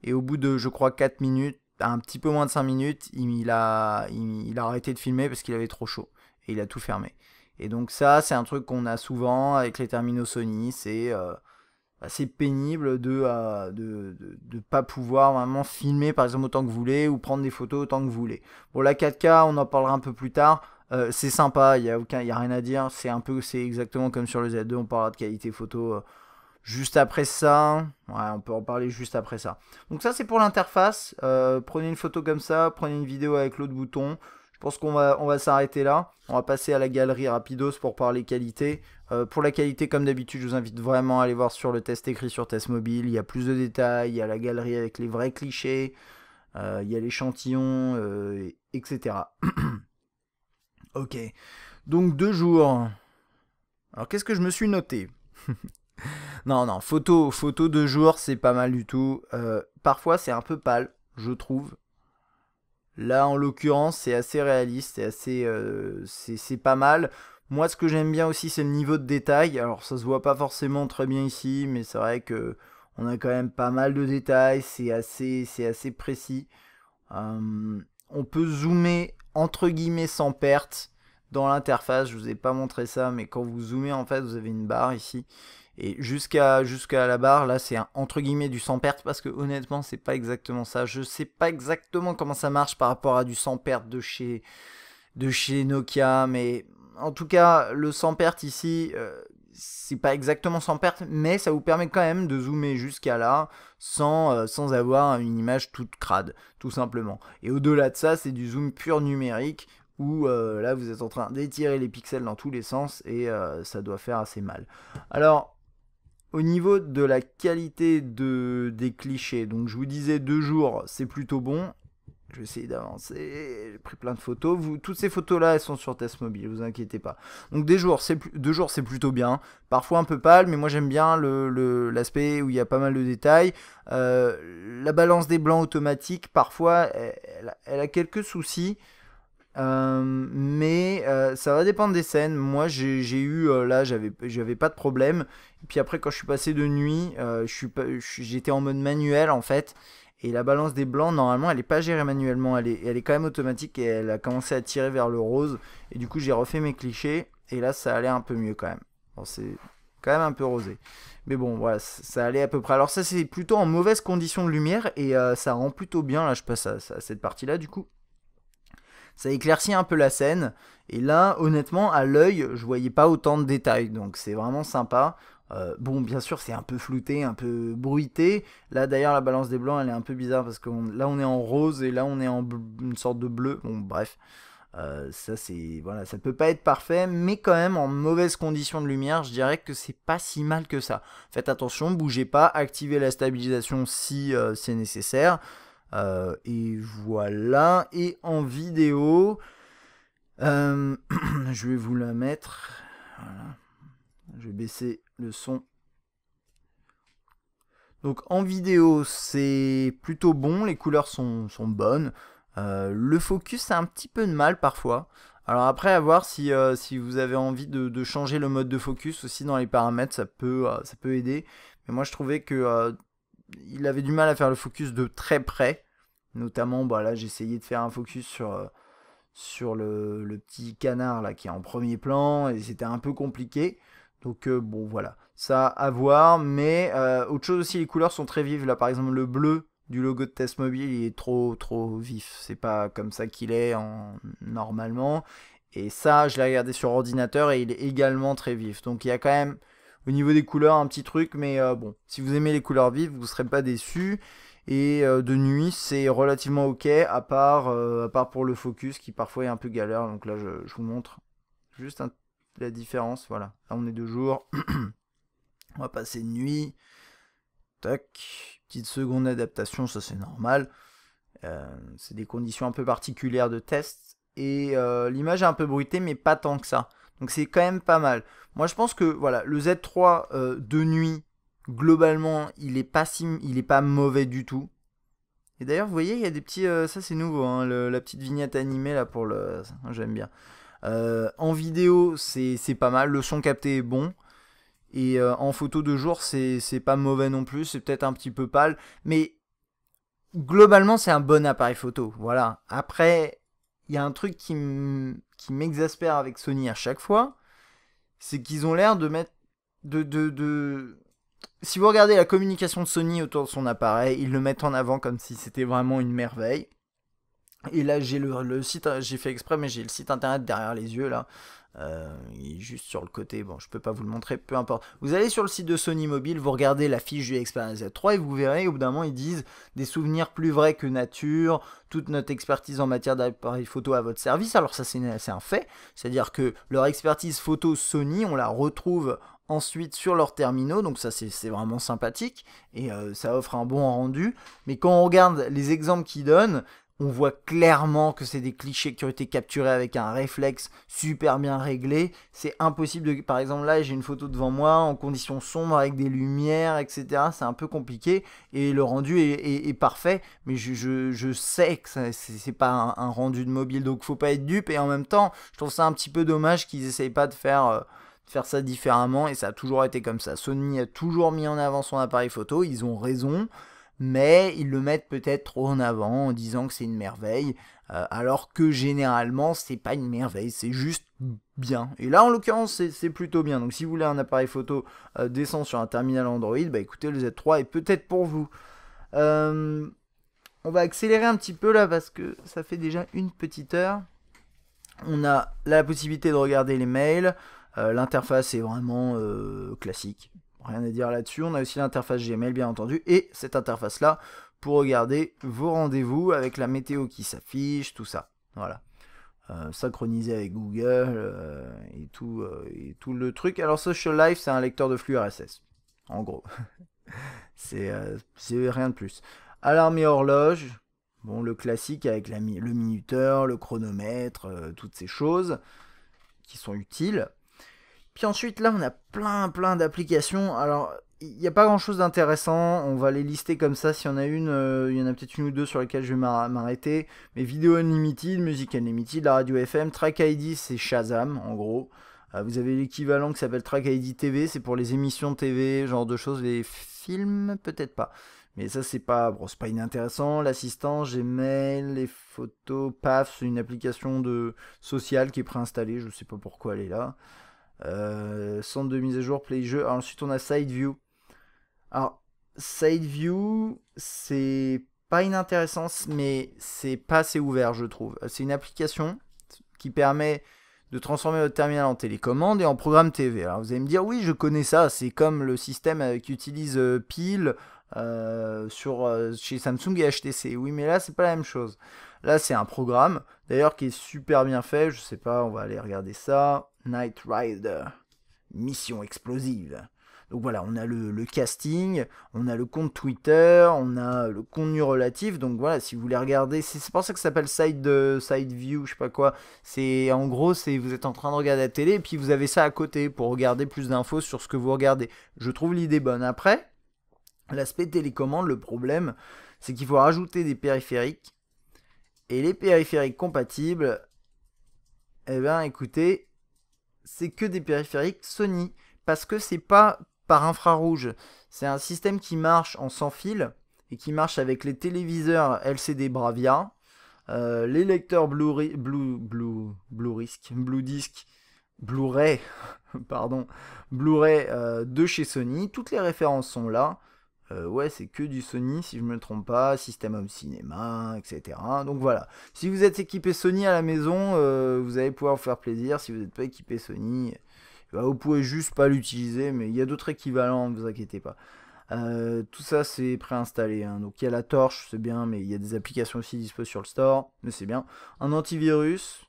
Et au bout de je crois 4 minutes, un petit peu moins de 5 minutes, il a arrêté de filmer parce qu'il avait trop chaud. Et il a tout fermé. Et donc ça c'est un truc qu'on a souvent avec les terminaux Sony. C'est assez pénible de pas pouvoir vraiment filmer par exemple autant que vous voulez ou prendre des photos autant que vous voulez. Bon, la 4K, on en parlera un peu plus tard. C'est sympa, il y a rien à dire. C'est exactement comme sur le Z2, on parlera de qualité photo juste après ça. Ouais, on peut en parler juste après ça. Donc ça c'est pour l'interface. Prenez une photo comme ça, prenez une vidéo avec l'autre bouton. Je pense qu'on va s'arrêter là. On va passer à la galerie rapidos pour parler qualité. Pour la qualité, comme d'habitude, je vous invite vraiment à aller voir sur le test écrit sur Test Mobile. Il y a plus de détails, il y a la galerie avec les vrais clichés, il y a l'échantillon, etc. Ok, donc 2 jours. Alors qu'est-ce que je me suis noté? Non, photo 2 jours, c'est pas mal du tout. Parfois, c'est un peu pâle, je trouve. Là, en l'occurrence, c'est assez réaliste, c'est pas mal. Moi, ce que j'aime bien aussi, c'est le niveau de détail. Alors, ça se voit pas forcément très bien ici, mais c'est vrai que on a quand même pas mal de détails. C'est assez précis. On peut zoomer entre guillemets sans perte dans l'interface. Je vous ai pas montré ça, mais quand vous zoomez, en fait, vous avez une barre ici. Et jusqu'à la barre, là, c'est entre guillemets du sans perte, parce que honnêtement, c'est pas exactement ça. Je sais pas exactement comment ça marche par rapport à du sans perte de chez Nokia, mais en tout cas, le sans perte ici, c'est pas exactement sans perte, mais ça vous permet quand même de zoomer jusqu'à là sans avoir une image toute crade, tout simplement. Et au-delà de ça, c'est du zoom pur numérique où là vous êtes en train d'étirer les pixels dans tous les sens et ça doit faire assez mal. Alors, au niveau de la qualité des clichés, donc je vous disais 2 jours, c'est plutôt bon. Je vais essayer d'avancer. J'ai pris plein de photos. Toutes ces photos-là, elles sont sur Test Mobile, vous inquiétez pas. Donc 2 jours, c'est plutôt bien. Parfois un peu pâle, mais moi j'aime bien l'aspect où il y a pas mal de détails. La balance des blancs automatique, parfois, elle a quelques soucis. Mais ça va dépendre des scènes. Moi j'ai eu là j'avais pas de problème. Et puis après quand je suis passé de nuit, j'étais en mode manuel en fait. Et la balance des blancs, normalement, elle n'est pas gérée manuellement, elle est quand même automatique et elle a commencé à tirer vers le rose. Et du coup, j'ai refait mes clichés et là, ça allait un peu mieux quand même. Bon, c'est quand même un peu rosé. Mais bon, voilà, ça allait à peu près. Alors ça, c'est plutôt en mauvaise condition de lumière et ça rend plutôt bien. Là, je passe à cette partie-là, du coup. Ça éclaircit un peu la scène. Et là, honnêtement, à l'œil, je voyais pas autant de détails. Donc c'est vraiment sympa. Bon, bien sûr, c'est un peu flouté, un peu bruité. Là, d'ailleurs, la balance des blancs, elle est un peu bizarre parce que là, on est en rose et là, on est en une sorte de bleu. Bon, bref. Ça, c'est. Voilà, ça peut pas être parfait, mais quand même, en mauvaise condition de lumière, je dirais que c'est pas si mal que ça. Faites attention, bougez pas, activez la stabilisation si c'est nécessaire. Et voilà. Et en vidéo, je vais vous la mettre. Voilà. Je vais baisser le son. Donc en vidéo, c'est plutôt bon, les couleurs sont bonnes. Le focus, c'est un petit peu de mal parfois. Alors après, à voir si vous avez envie de changer le mode de focus aussi dans les paramètres, ça peut aider. Mais moi, je trouvais que il avait du mal à faire le focus de très près. Notamment, bah, là, j'ai essayé de faire un focus sur le petit canard là qui est en premier plan et c'était un peu compliqué. Donc bon voilà, ça à voir, mais autre chose aussi, les couleurs sont très vives. Là par exemple le bleu du logo de Test Mobile, il est trop vif, c'est pas comme ça qu'il est normalement. Et ça, je l'ai regardé sur ordinateur et il est également très vif. Donc il y a quand même au niveau des couleurs un petit truc, mais bon, si vous aimez les couleurs vives, vous serez pas déçus. Et de nuit, c'est relativement ok, à part pour le focus qui parfois est un peu galère. Donc là, je vous montre juste la différence. Voilà, là on est de jour. On va passer de nuit. Tac, petite seconde d'adaptation, ça c'est normal. C'est des conditions un peu particulières de test. Et l'image est un peu bruitée, mais pas tant que ça. Donc c'est quand même pas mal. Moi je pense que voilà, le Z3 de nuit, globalement, il est pas mauvais du tout. Et d'ailleurs, vous voyez, il y a des petits... ça, c'est nouveau, hein, la petite vignette animée, là, pour le... J'aime bien. En vidéo, c'est pas mal. Le son capté est bon. Et en photo de jour, c'est pas mauvais non plus. C'est peut-être un petit peu pâle. Mais globalement, c'est un bon appareil photo. Voilà. Après, il y a un truc qui m'exaspère avec Sony à chaque fois. C'est qu'ils ont l'air de mettre... Si vous regardez la communication de Sony autour de son appareil, ils le mettent en avant comme si c'était vraiment une merveille. Et là, j'ai le site, j'ai fait exprès, mais j'ai le site internet derrière les yeux là. Il est juste sur le côté, bon, je peux pas vous le montrer, peu importe. Vous allez sur le site de Sony Mobile, vous regardez la fiche du Xperia Z3 et vous verrez, au bout d'un moment, ils disent des souvenirs plus vrais que nature, toute notre expertise en matière d'appareil photo à votre service. Alors ça, c'est un fait, c'est-à-dire que leur expertise photo Sony, on la retrouve ensuite sur leurs terminaux, donc ça c'est vraiment sympathique et ça offre un bon rendu. Mais quand on regarde les exemples qu'ils donnent, on voit clairement que c'est des clichés qui ont été capturés avec un réflexe super bien réglé. C'est impossible de... Par exemple là j'ai une photo devant moi en conditions sombres avec des lumières, etc. C'est un peu compliqué et le rendu est parfait. Mais je sais que c'est pas un rendu de mobile, donc faut pas être dupe. Et en même temps je trouve ça un petit peu dommage qu'ils essayent pas de faire ça différemment. Et ça a toujours été comme ça. Sony a toujours mis en avant son appareil photo, ils ont raison. Mais ils le mettent peut-être trop en avant en disant que c'est une merveille, alors que généralement c'est pas une merveille, c'est juste bien. Et là en l'occurrence c'est plutôt bien. Donc si vous voulez un appareil photo décent sur un terminal Android, bah écoutez, le Z3 est peut-être pour vous. On va accélérer un petit peu là parce que ça fait déjà une petite heure. On a la possibilité de regarder les mails. L'interface est vraiment classique. Rien à dire là-dessus. On a aussi l'interface Gmail, bien entendu. Et cette interface-là pour regarder vos rendez-vous avec la météo qui s'affiche, tout ça. Voilà. Synchronisé avec Google et tout le truc. Alors, Social Life, c'est un lecteur de flux RSS. En gros. c'est rien de plus. Alarme et horloge. Bon, le classique avec le minuteur, le chronomètre, toutes ces choses qui sont utiles. Puis ensuite, là, on a plein d'applications. Alors, il n'y a pas grand-chose d'intéressant. On va les lister comme ça. S'il y en a une, il y en a peut-être une ou deux sur lesquelles je vais m'arrêter. Mais Vidéo Unlimited, Musique Unlimited, la radio FM, Track ID, c'est Shazam, en gros. Vous avez l'équivalent qui s'appelle Track ID TV, c'est pour les émissions de TV, genre de choses, les films, peut-être pas. Mais ça, c'est pas, bon, c'est pas inintéressant. L'assistant, Gmail, les photos, PAF, c'est une application sociale qui est préinstallée, je sais pas pourquoi elle est là. Centre de mise à jour, Play Jeux. Alors, ensuite, on a SideView. Alors, SideView, c'est pas inintéressant, mais c'est pas assez ouvert, je trouve. C'est une application qui permet de transformer votre terminal en télécommande et en programme TV. Alors, vous allez me dire, oui, je connais ça, c'est comme le système qu'utilise Pile chez Samsung et HTC. Oui, mais là, c'est pas la même chose. Là, c'est un programme, d'ailleurs, qui est super bien fait. Je sais pas, on va aller regarder ça. Night Rider, mission explosive. Donc voilà, on a le casting, on a le compte Twitter, on a le contenu relatif. Donc voilà, si vous voulez regarder, c'est pour ça que ça s'appelle Side View, je sais pas quoi. C'est en gros, c'est vous êtes en train de regarder la télé et puis vous avez ça à côté pour regarder plus d'infos sur ce que vous regardez. Je trouve l'idée bonne. Après, l'aspect télécommande, le problème, c'est qu'il faut rajouter des périphériques. Et les périphériques compatibles, eh bien écoutez, c'est que des périphériques Sony. Parce que c'est pas par infrarouge. C'est un système qui marche en sans fil et qui marche avec les téléviseurs LCD Bravia, les lecteurs Blu-ray, Blu-ray, pardon, Blu-ray de chez Sony. Toutes les références sont là. Ouais, c'est que du Sony, si je me trompe pas, système home cinéma, etc. Donc voilà, si vous êtes équipé Sony à la maison, vous allez pouvoir vous faire plaisir. Si vous n'êtes pas équipé Sony, bah, vous pouvez juste pas l'utiliser, mais il y a d'autres équivalents, ne vous inquiétez pas. Tout ça c'est préinstallé, hein. Donc il y a la torche, c'est bien, mais il y a des applications aussi dispo sur le store, mais c'est bien. Un antivirus,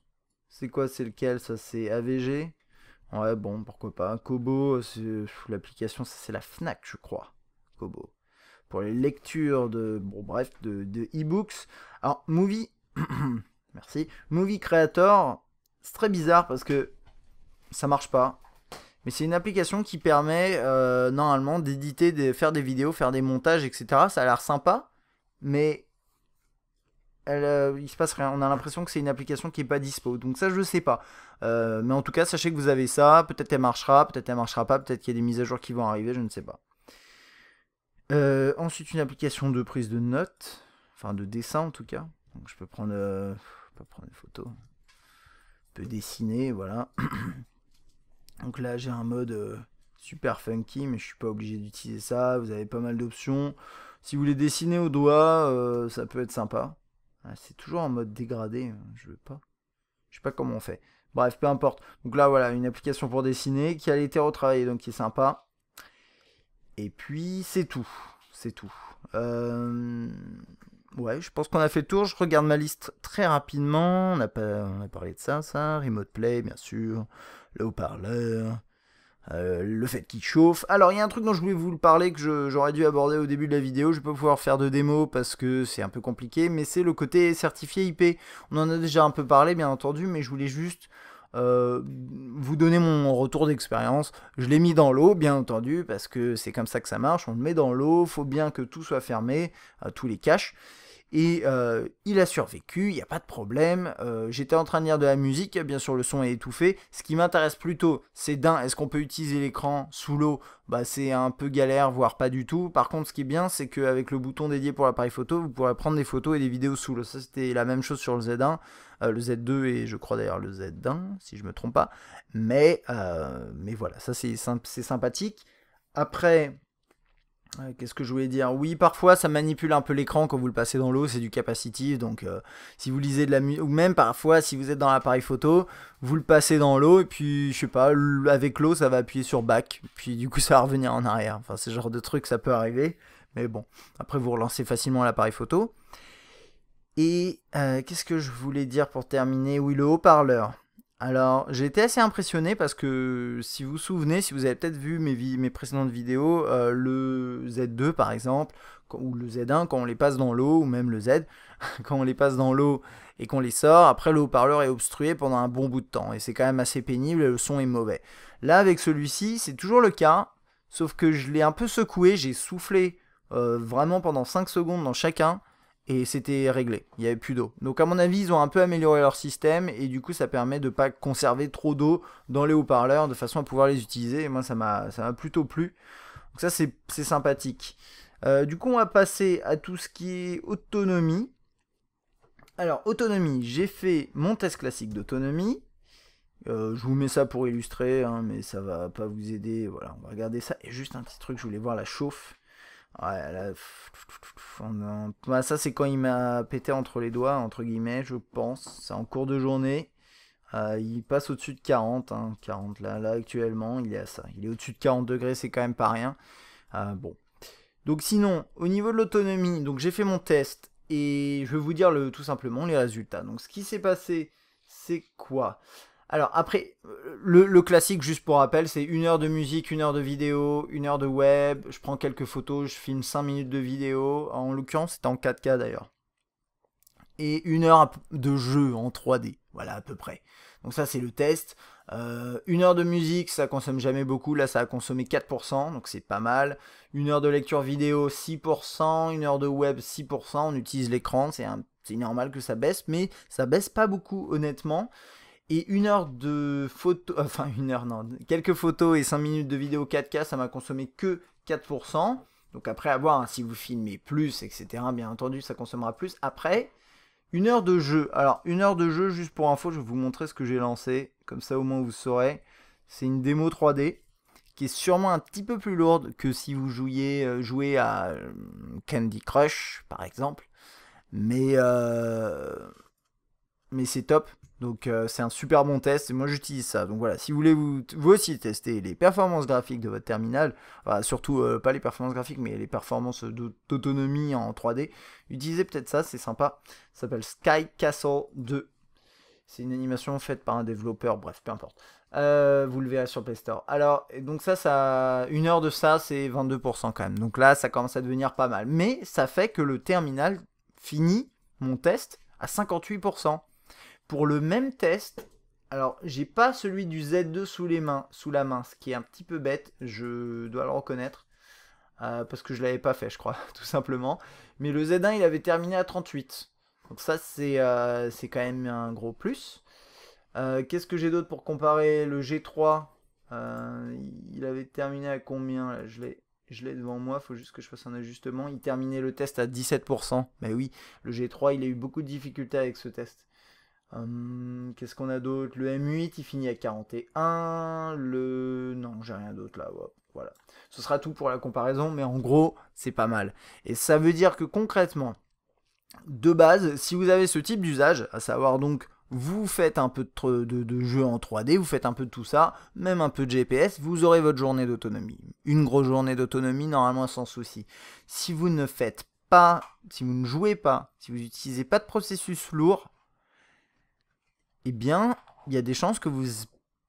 c'est quoi, c'est lequel? Ça c'est AVG. Ouais, bon, pourquoi pas. Kobo, l'application, ça c'est la Fnac, je crois. Kobo. Pour les lectures de, bon bref, de e-books. Alors, Movie, merci. Movie Creator, c'est très bizarre parce que ça marche pas. Mais c'est une application qui permet normalement d'éditer, de faire des vidéos, faire des montages, etc. Ça a l'air sympa, mais il se passe rien. On a l'impression que c'est une application qui est pas dispo. Donc ça, je sais pas. Mais en tout cas, sachez que vous avez ça. Peut-être elle marchera pas. Peut-être qu'il y a des mises à jour qui vont arriver, je ne sais pas. Ensuite, une application de prise de notes, enfin de dessin en tout cas. Donc je peux prendre une photo. Je peux dessiner, voilà. Donc là, j'ai un mode super funky, mais je suis pas obligé d'utiliser ça. Vous avez pas mal d'options. Si vous voulez dessiner au doigt, ça peut être sympa. Ah, c'est toujours en mode dégradé. Je veux pas. Je sais pas comment on fait. Bref, peu importe. Donc là, voilà, une application pour dessiner qui a été retravaillée, donc qui est sympa. Et puis, c'est tout. C'est tout. Ouais, je pense qu'on a fait le tour. Je regarde ma liste très rapidement. On a parlé de ça. Remote Play, bien sûr. Le haut-parleur. Le fait qu'il chauffe. Alors, il y a un truc dont je voulais vous parler que j'aurais dû aborder au début de la vidéo. Je vais pas pouvoir faire de démo parce que c'est un peu compliqué, mais c'est le côté certifié IP. On en a déjà un peu parlé, bien entendu, mais je voulais juste vous donner mon retour d'expérience. Je l'ai mis dans l'eau, bien entendu, parce que c'est comme ça que ça marche. On le met dans l'eau, faut bien que tout soit fermé, tous les caches. Et il a survécu, il n'y a pas de problème. J'étais en train de lire de la musique, bien sûr le son est étouffé. Ce qui m'intéresse plutôt, c'est est-ce qu'on peut utiliser l'écran sous l'eau? Bah c'est un peu galère, voire pas du tout. Par contre, ce qui est bien, c'est qu'avec le bouton dédié pour l'appareil photo, vous pourrez prendre des photos et des vidéos sous l'eau. Ça, c'était la même chose sur le Z1, le Z2 et je crois d'ailleurs le Z1, si je me trompe pas. Mais voilà, ça c'est sympathique. Après... qu'est-ce que je voulais dire? Oui, parfois ça manipule un peu l'écran quand vous le passez dans l'eau, c'est du capacitif, donc si vous lisez de la musique, ou même parfois si vous êtes dans l'appareil photo, vous le passez dans l'eau, et puis je sais pas, avec l'eau ça va appuyer sur back, puis du coup ça va revenir en arrière, enfin ce genre de truc ça peut arriver, mais bon, après vous relancez facilement l'appareil photo. Et qu'est-ce que je voulais dire pour terminer? Oui, le haut-parleur. Alors, j'ai été assez impressionné parce que, si vous vous souvenez, si vous avez peut-être vu mes précédentes vidéos, le Z2 par exemple, ou le Z1, quand on les passe dans l'eau, ou même le Z, quand on les passe dans l'eau et qu'on les sort, après le haut-parleur est obstrué pendant un bon bout de temps, et c'est quand même assez pénible et le son est mauvais. Là, avec celui-ci, c'est toujours le cas, sauf que je l'ai un peu secoué, j'ai soufflé vraiment pendant 5 secondes dans chacun, et c'était réglé, il n'y avait plus d'eau. Donc à mon avis, ils ont un peu amélioré leur système et du coup ça permet de ne pas conserver trop d'eau dans les haut-parleurs de façon à pouvoir les utiliser. Et moi ça m'a plutôt plu. Donc ça c'est sympathique. Du coup on va passer à tout ce qui est autonomie. Alors autonomie, j'ai fait mon test classique d'autonomie. Je vous mets ça pour illustrer, hein, mais ça va pas vous aider. Voilà, on va regarder ça. Et juste un petit truc, je voulais voir la chauffe. Ouais, là, bah, ça c'est quand il m'a pété entre les doigts, entre guillemets, je pense. C'est en cours de journée. Il passe au-dessus de 40, hein, 40 là actuellement, il est à ça. Il est au-dessus de 40 degrés, c'est quand même pas rien. Bon. Donc sinon, au niveau de l'autonomie, donc j'ai fait mon test et je vais vous dire tout simplement les résultats. Donc ce qui s'est passé, c'est quoi? Alors après, le classique, juste pour rappel, c'est 1 heure de musique, 1 heure de vidéo, 1 heure de web, je prends quelques photos, je filme 5 minutes de vidéo, en l'occurrence c'était en 4K d'ailleurs. Et 1 heure de jeu en 3D, voilà à peu près. Donc ça c'est le test. 1 heure de musique, ça consomme jamais beaucoup, là ça a consommé 4%, donc c'est pas mal. 1 heure de lecture vidéo, 6%, 1 heure de web, 6%, on utilise l'écran, c'est normal que ça baisse, mais ça baisse pas beaucoup honnêtement. Et 1 heure de photos, enfin 1 heure non, quelques photos et 5 minutes de vidéo 4K, ça m'a consommé que 4%. Donc après à voir, hein, si vous filmez plus, etc. Bien entendu, ça consommera plus. Après, 1 heure de jeu. Alors 1 heure de jeu, juste pour info, je vais vous montrer ce que j'ai lancé. Comme ça au moins vous saurez. C'est une démo 3D qui est sûrement un petit peu plus lourde que si vous jouez à Candy Crush par exemple. Mais c'est top. Donc c'est un super bon test et moi j'utilise ça. Donc voilà, si vous voulez vous aussi tester les performances graphiques de votre terminal, surtout pas les performances graphiques mais les performances d'autonomie en 3D, utilisez peut-être ça, c'est sympa. Ça s'appelle Sky Castle 2. C'est une animation faite par un développeur, bref, peu importe. Vous le verrez sur Play Store. Alors, donc ça 1 heure de ça, c'est 22% quand même. Donc là, ça commence à devenir pas mal. Mais ça fait que le terminal finit mon test à 58%. Pour le même test, alors j'ai pas celui du Z2 sous la main, ce qui est un petit peu bête, je dois le reconnaître, parce que je l'avais pas fait, je crois, tout simplement. Mais le Z1, il avait terminé à 38. Donc ça, c'est quand même un gros plus. Qu'est-ce que j'ai d'autre pour comparer? Le G3, il avait terminé à combien là, je l'ai devant moi, il faut juste que je fasse un ajustement. Il terminait le test à 17%. Mais oui, le G3, il a eu beaucoup de difficultés avec ce test. Qu'est-ce qu'on a d'autre? Le M8 il finit à 41. Non, j'ai rien d'autre là. Hop, voilà. Ce sera tout pour la comparaison, mais en gros, c'est pas mal. Et ça veut dire que concrètement, de base, si vous avez ce type d'usage, à savoir donc vous faites un peu de jeu en 3D, vous faites un peu de tout ça, même un peu de GPS, vous aurez votre journée d'autonomie. Une grosse journée d'autonomie, normalement sans souci. Si vous ne faites pas, si vous ne jouez pas, si vous n'utilisez pas de processus lourd, eh bien, il y a des chances que vous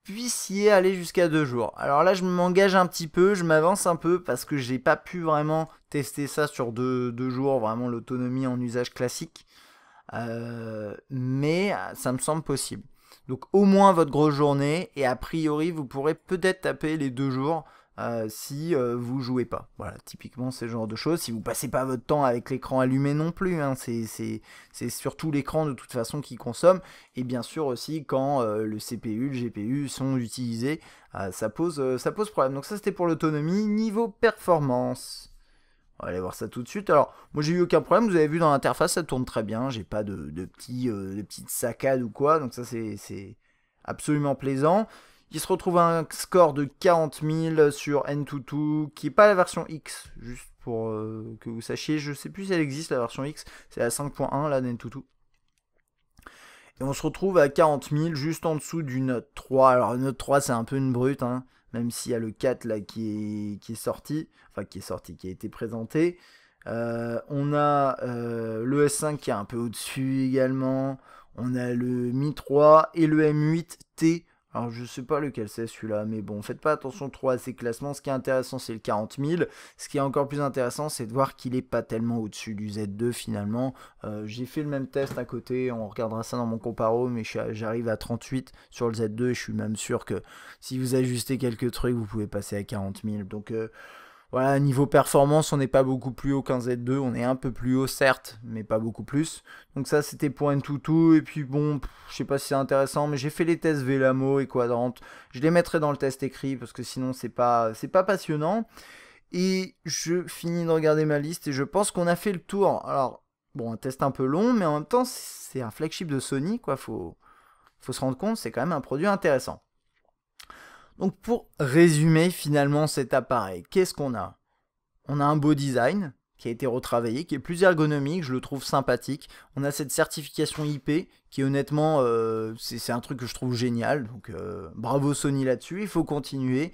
puissiez aller jusqu'à 2 jours. Alors là, je m'engage un petit peu, je m'avance un peu parce que j'ai pas pu vraiment tester ça sur 2 jours, vraiment l'autonomie en usage classique. Mais ça me semble possible. Donc au moins votre grosse journée et a priori vous pourrez peut-être taper les 2 jours si vous jouez pas. Voilà, typiquement c'est ce genre de choses. Si vous passez pas votre temps avec l'écran allumé non plus, hein, c'est surtout l'écran de toute façon qui consomme. Et bien sûr aussi quand le CPU, le GPU sont utilisés, ça pose problème. Donc ça c'était pour l'autonomie. Niveau performance, on va aller voir ça tout de suite. Alors, moi j'ai eu aucun problème, vous avez vu dans l'interface, ça tourne très bien, j'ai pas de petites saccades ou quoi, donc ça c'est absolument plaisant. Il se retrouve à un score de 40 000 sur N22, qui n'est pas la version X, juste pour que vous sachiez, je sais plus si elle existe la version X, c'est la 5.1 là d'N22. Et on se retrouve à 40 000 juste en dessous du Note 3. Alors le Note 3 c'est un peu une brute, hein, même s'il y a le 4 là qui est sorti, qui a été présenté. On a le S5 qui est un peu au-dessus également. On a le Mi 3 et le M8T. Alors je sais pas lequel c'est celui-là, mais bon, faites pas attention trop à ces classements. Ce qui est intéressant, c'est le 40 000. Ce qui est encore plus intéressant, c'est de voir qu'il est pas tellement au-dessus du Z2 finalement. J'ai fait le même test à côté, on regardera ça dans mon comparo, mais j'arrive à 38 sur le Z2 et je suis même sûr que si vous ajustez quelques trucs, vous pouvez passer à 40 000. Donc Voilà, niveau performance, on n'est pas beaucoup plus haut qu'un Z2, on est un peu plus haut certes, mais pas beaucoup plus. Donc ça c'était pour Antutu, et puis bon, je sais pas si c'est intéressant, mais j'ai fait les tests Vélamo et Quadrant. Je les mettrai dans le test écrit, parce que sinon c'est pas passionnant. Et je finis de regarder ma liste, et je pense qu'on a fait le tour. Alors, bon, un test un peu long, mais en même temps, c'est un flagship de Sony, quoi, faut se rendre compte, c'est quand même un produit intéressant. Donc pour résumer finalement cet appareil, qu'est-ce qu'on a? On a un beau design qui a été retravaillé, qui est plus ergonomique, je le trouve sympathique. On a cette certification IP qui honnêtement, c'est un truc que je trouve génial. Donc bravo Sony là-dessus, il faut continuer.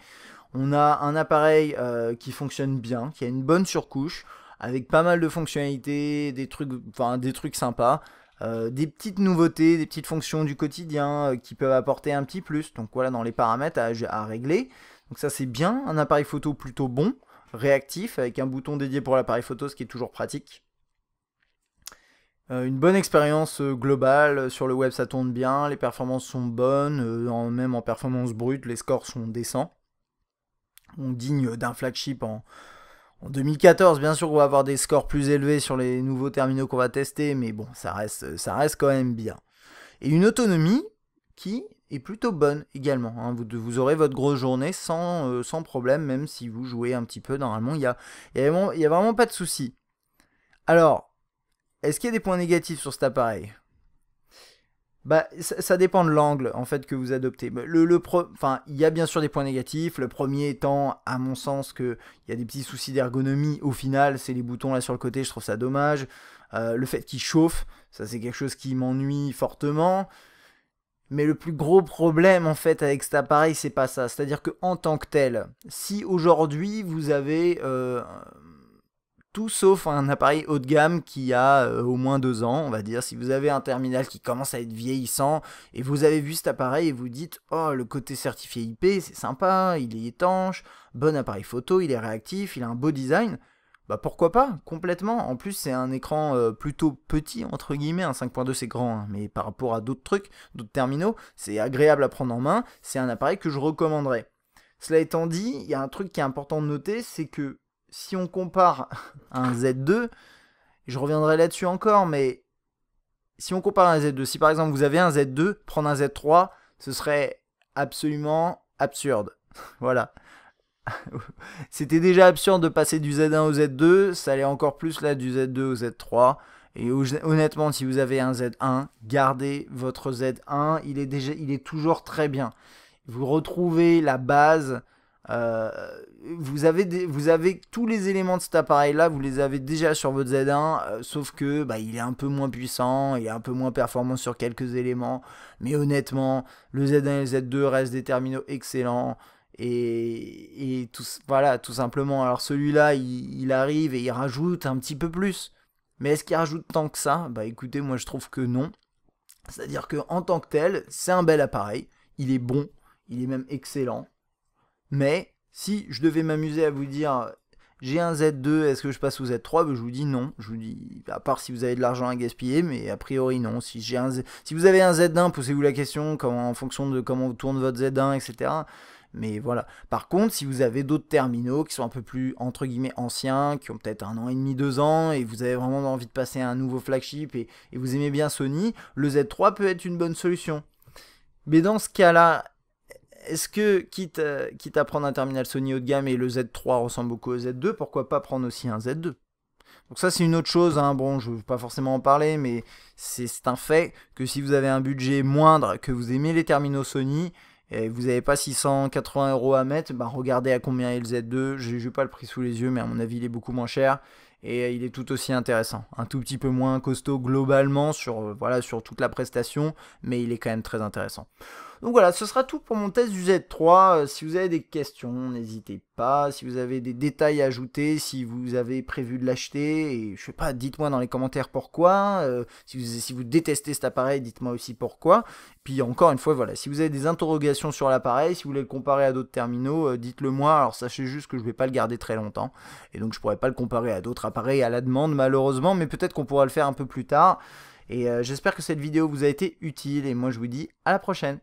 On a un appareil qui fonctionne bien, qui a une bonne surcouche, avec pas mal de fonctionnalités, des trucs sympas. Des petites nouveautés, des petites fonctions du quotidien qui peuvent apporter un petit plus. Donc voilà, dans les paramètres à régler. Donc ça c'est bien, un appareil photo plutôt bon, réactif, avec un bouton dédié pour l'appareil photo, ce qui est toujours pratique. Une bonne expérience globale, sur le web ça tourne bien, les performances sont bonnes, même en performance brute, les scores sont décents. On digne d'un flagship en 2014, bien sûr qu'on va avoir des scores plus élevés sur les nouveaux terminaux qu'on va tester, mais bon, ça reste quand même bien. Et une autonomie qui est plutôt bonne également. Hein. Vous aurez votre grosse journée sans problème, même si vous jouez un petit peu. Normalement, il y a vraiment pas de souci. Alors, est-ce qu'il y a des points négatifs sur cet appareil? Bah, ça dépend de l'angle en fait que vous adoptez. Enfin, il y a bien sûr des points négatifs. Le premier étant, à mon sens, que il y a des petits soucis d'ergonomie. Au final, c'est les boutons là sur le côté. Je trouve ça dommage. Le fait qu'il chauffe, ça c'est quelque chose qui m'ennuie fortement. Mais le plus gros problème en fait avec cet appareil, c'est pas ça. C'est-à-dire que en tant que tel, si aujourd'hui vous avez tout sauf un appareil haut de gamme qui a au moins 2 ans, on va dire. Si vous avez un terminal qui commence à être vieillissant et vous avez vu cet appareil et vous dites « Oh, le côté certifié IP, c'est sympa, il est étanche, bon appareil photo, il est réactif, il a un beau design », bah pourquoi pas, complètement. En plus, c'est un écran plutôt petit, entre guillemets, un 5.2 c'est grand, hein, mais par rapport à d'autres trucs, d'autres terminaux, c'est agréable à prendre en main, c'est un appareil que je recommanderais. Cela étant dit, il y a un truc qui est important de noter, c'est que si on compare à un Z2, je reviendrai là-dessus encore, mais si on compare à un Z2, si par exemple vous avez un Z2, prendre un Z3, ce serait absolument absurde. Voilà. C'était déjà absurde de passer du Z1 au Z2, ça allait encore plus là du Z2 au Z3. Et honnêtement, si vous avez un Z1, gardez votre Z1, il est toujours très bien. Vous retrouvez la base. Vous avez tous les éléments de cet appareil là, vous les avez déjà sur votre Z1, sauf que bah, il est un peu moins puissant, il est un peu moins performant sur quelques éléments, mais honnêtement le Z1 et le Z2 restent des terminaux excellents et voilà, tout simplement. Alors celui-là il arrive et il rajoute un petit peu plus, mais est-ce qu'il rajoute tant que ça? Bah écoutez, moi je trouve que non. C'est à dire que en tant que tel, c'est un bel appareil, il est bon, il est même excellent. Mais si je devais m'amuser à vous dire j'ai un Z2, est-ce que je passe au Z3? Ben, je vous dis non. Je vous dis, à part si vous avez de l'argent à gaspiller, mais a priori non. Si vous avez un Z1, posez-vous la question en fonction de comment vous tourne votre Z1, etc. Mais voilà. Par contre, si vous avez d'autres terminaux qui sont un peu plus entre guillemets anciens, qui ont peut-être 1 an et demi, 2 ans, et vous avez vraiment envie de passer à un nouveau flagship et vous aimez bien Sony, le Z3 peut être une bonne solution. Mais dans ce cas-là, est-ce que, quitte à prendre un terminal Sony haut de gamme et le Z3 ressemble beaucoup au Z2, pourquoi pas prendre aussi un Z2? Donc ça c'est une autre chose, hein. Bon je ne veux pas forcément en parler, mais c'est un fait que si vous avez un budget moindre, que vous aimez les terminaux Sony, et vous n'avez pas 680 € à mettre, bah regardez à combien est le Z2, je n'ai pas le prix sous les yeux, mais à mon avis il est beaucoup moins cher, et il est tout aussi intéressant. Un tout petit peu moins costaud globalement sur toute la prestation, mais il est quand même très intéressant. Donc voilà, ce sera tout pour mon test du Z3. Si vous avez des questions, n'hésitez pas. Si vous avez des détails à ajouter, si vous avez prévu de l'acheter, et je sais pas, dites-moi dans les commentaires pourquoi. Si vous détestez cet appareil, dites-moi aussi pourquoi. Puis encore une fois, voilà, si vous avez des interrogations sur l'appareil, si vous voulez le comparer à d'autres terminaux, dites-le moi. Alors sachez juste que je ne vais pas le garder très longtemps, et donc je pourrais pas le comparer à d'autres appareils à la demande malheureusement, mais peut-être qu'on pourra le faire un peu plus tard. Et j'espère que cette vidéo vous a été utile, et moi je vous dis à la prochaine.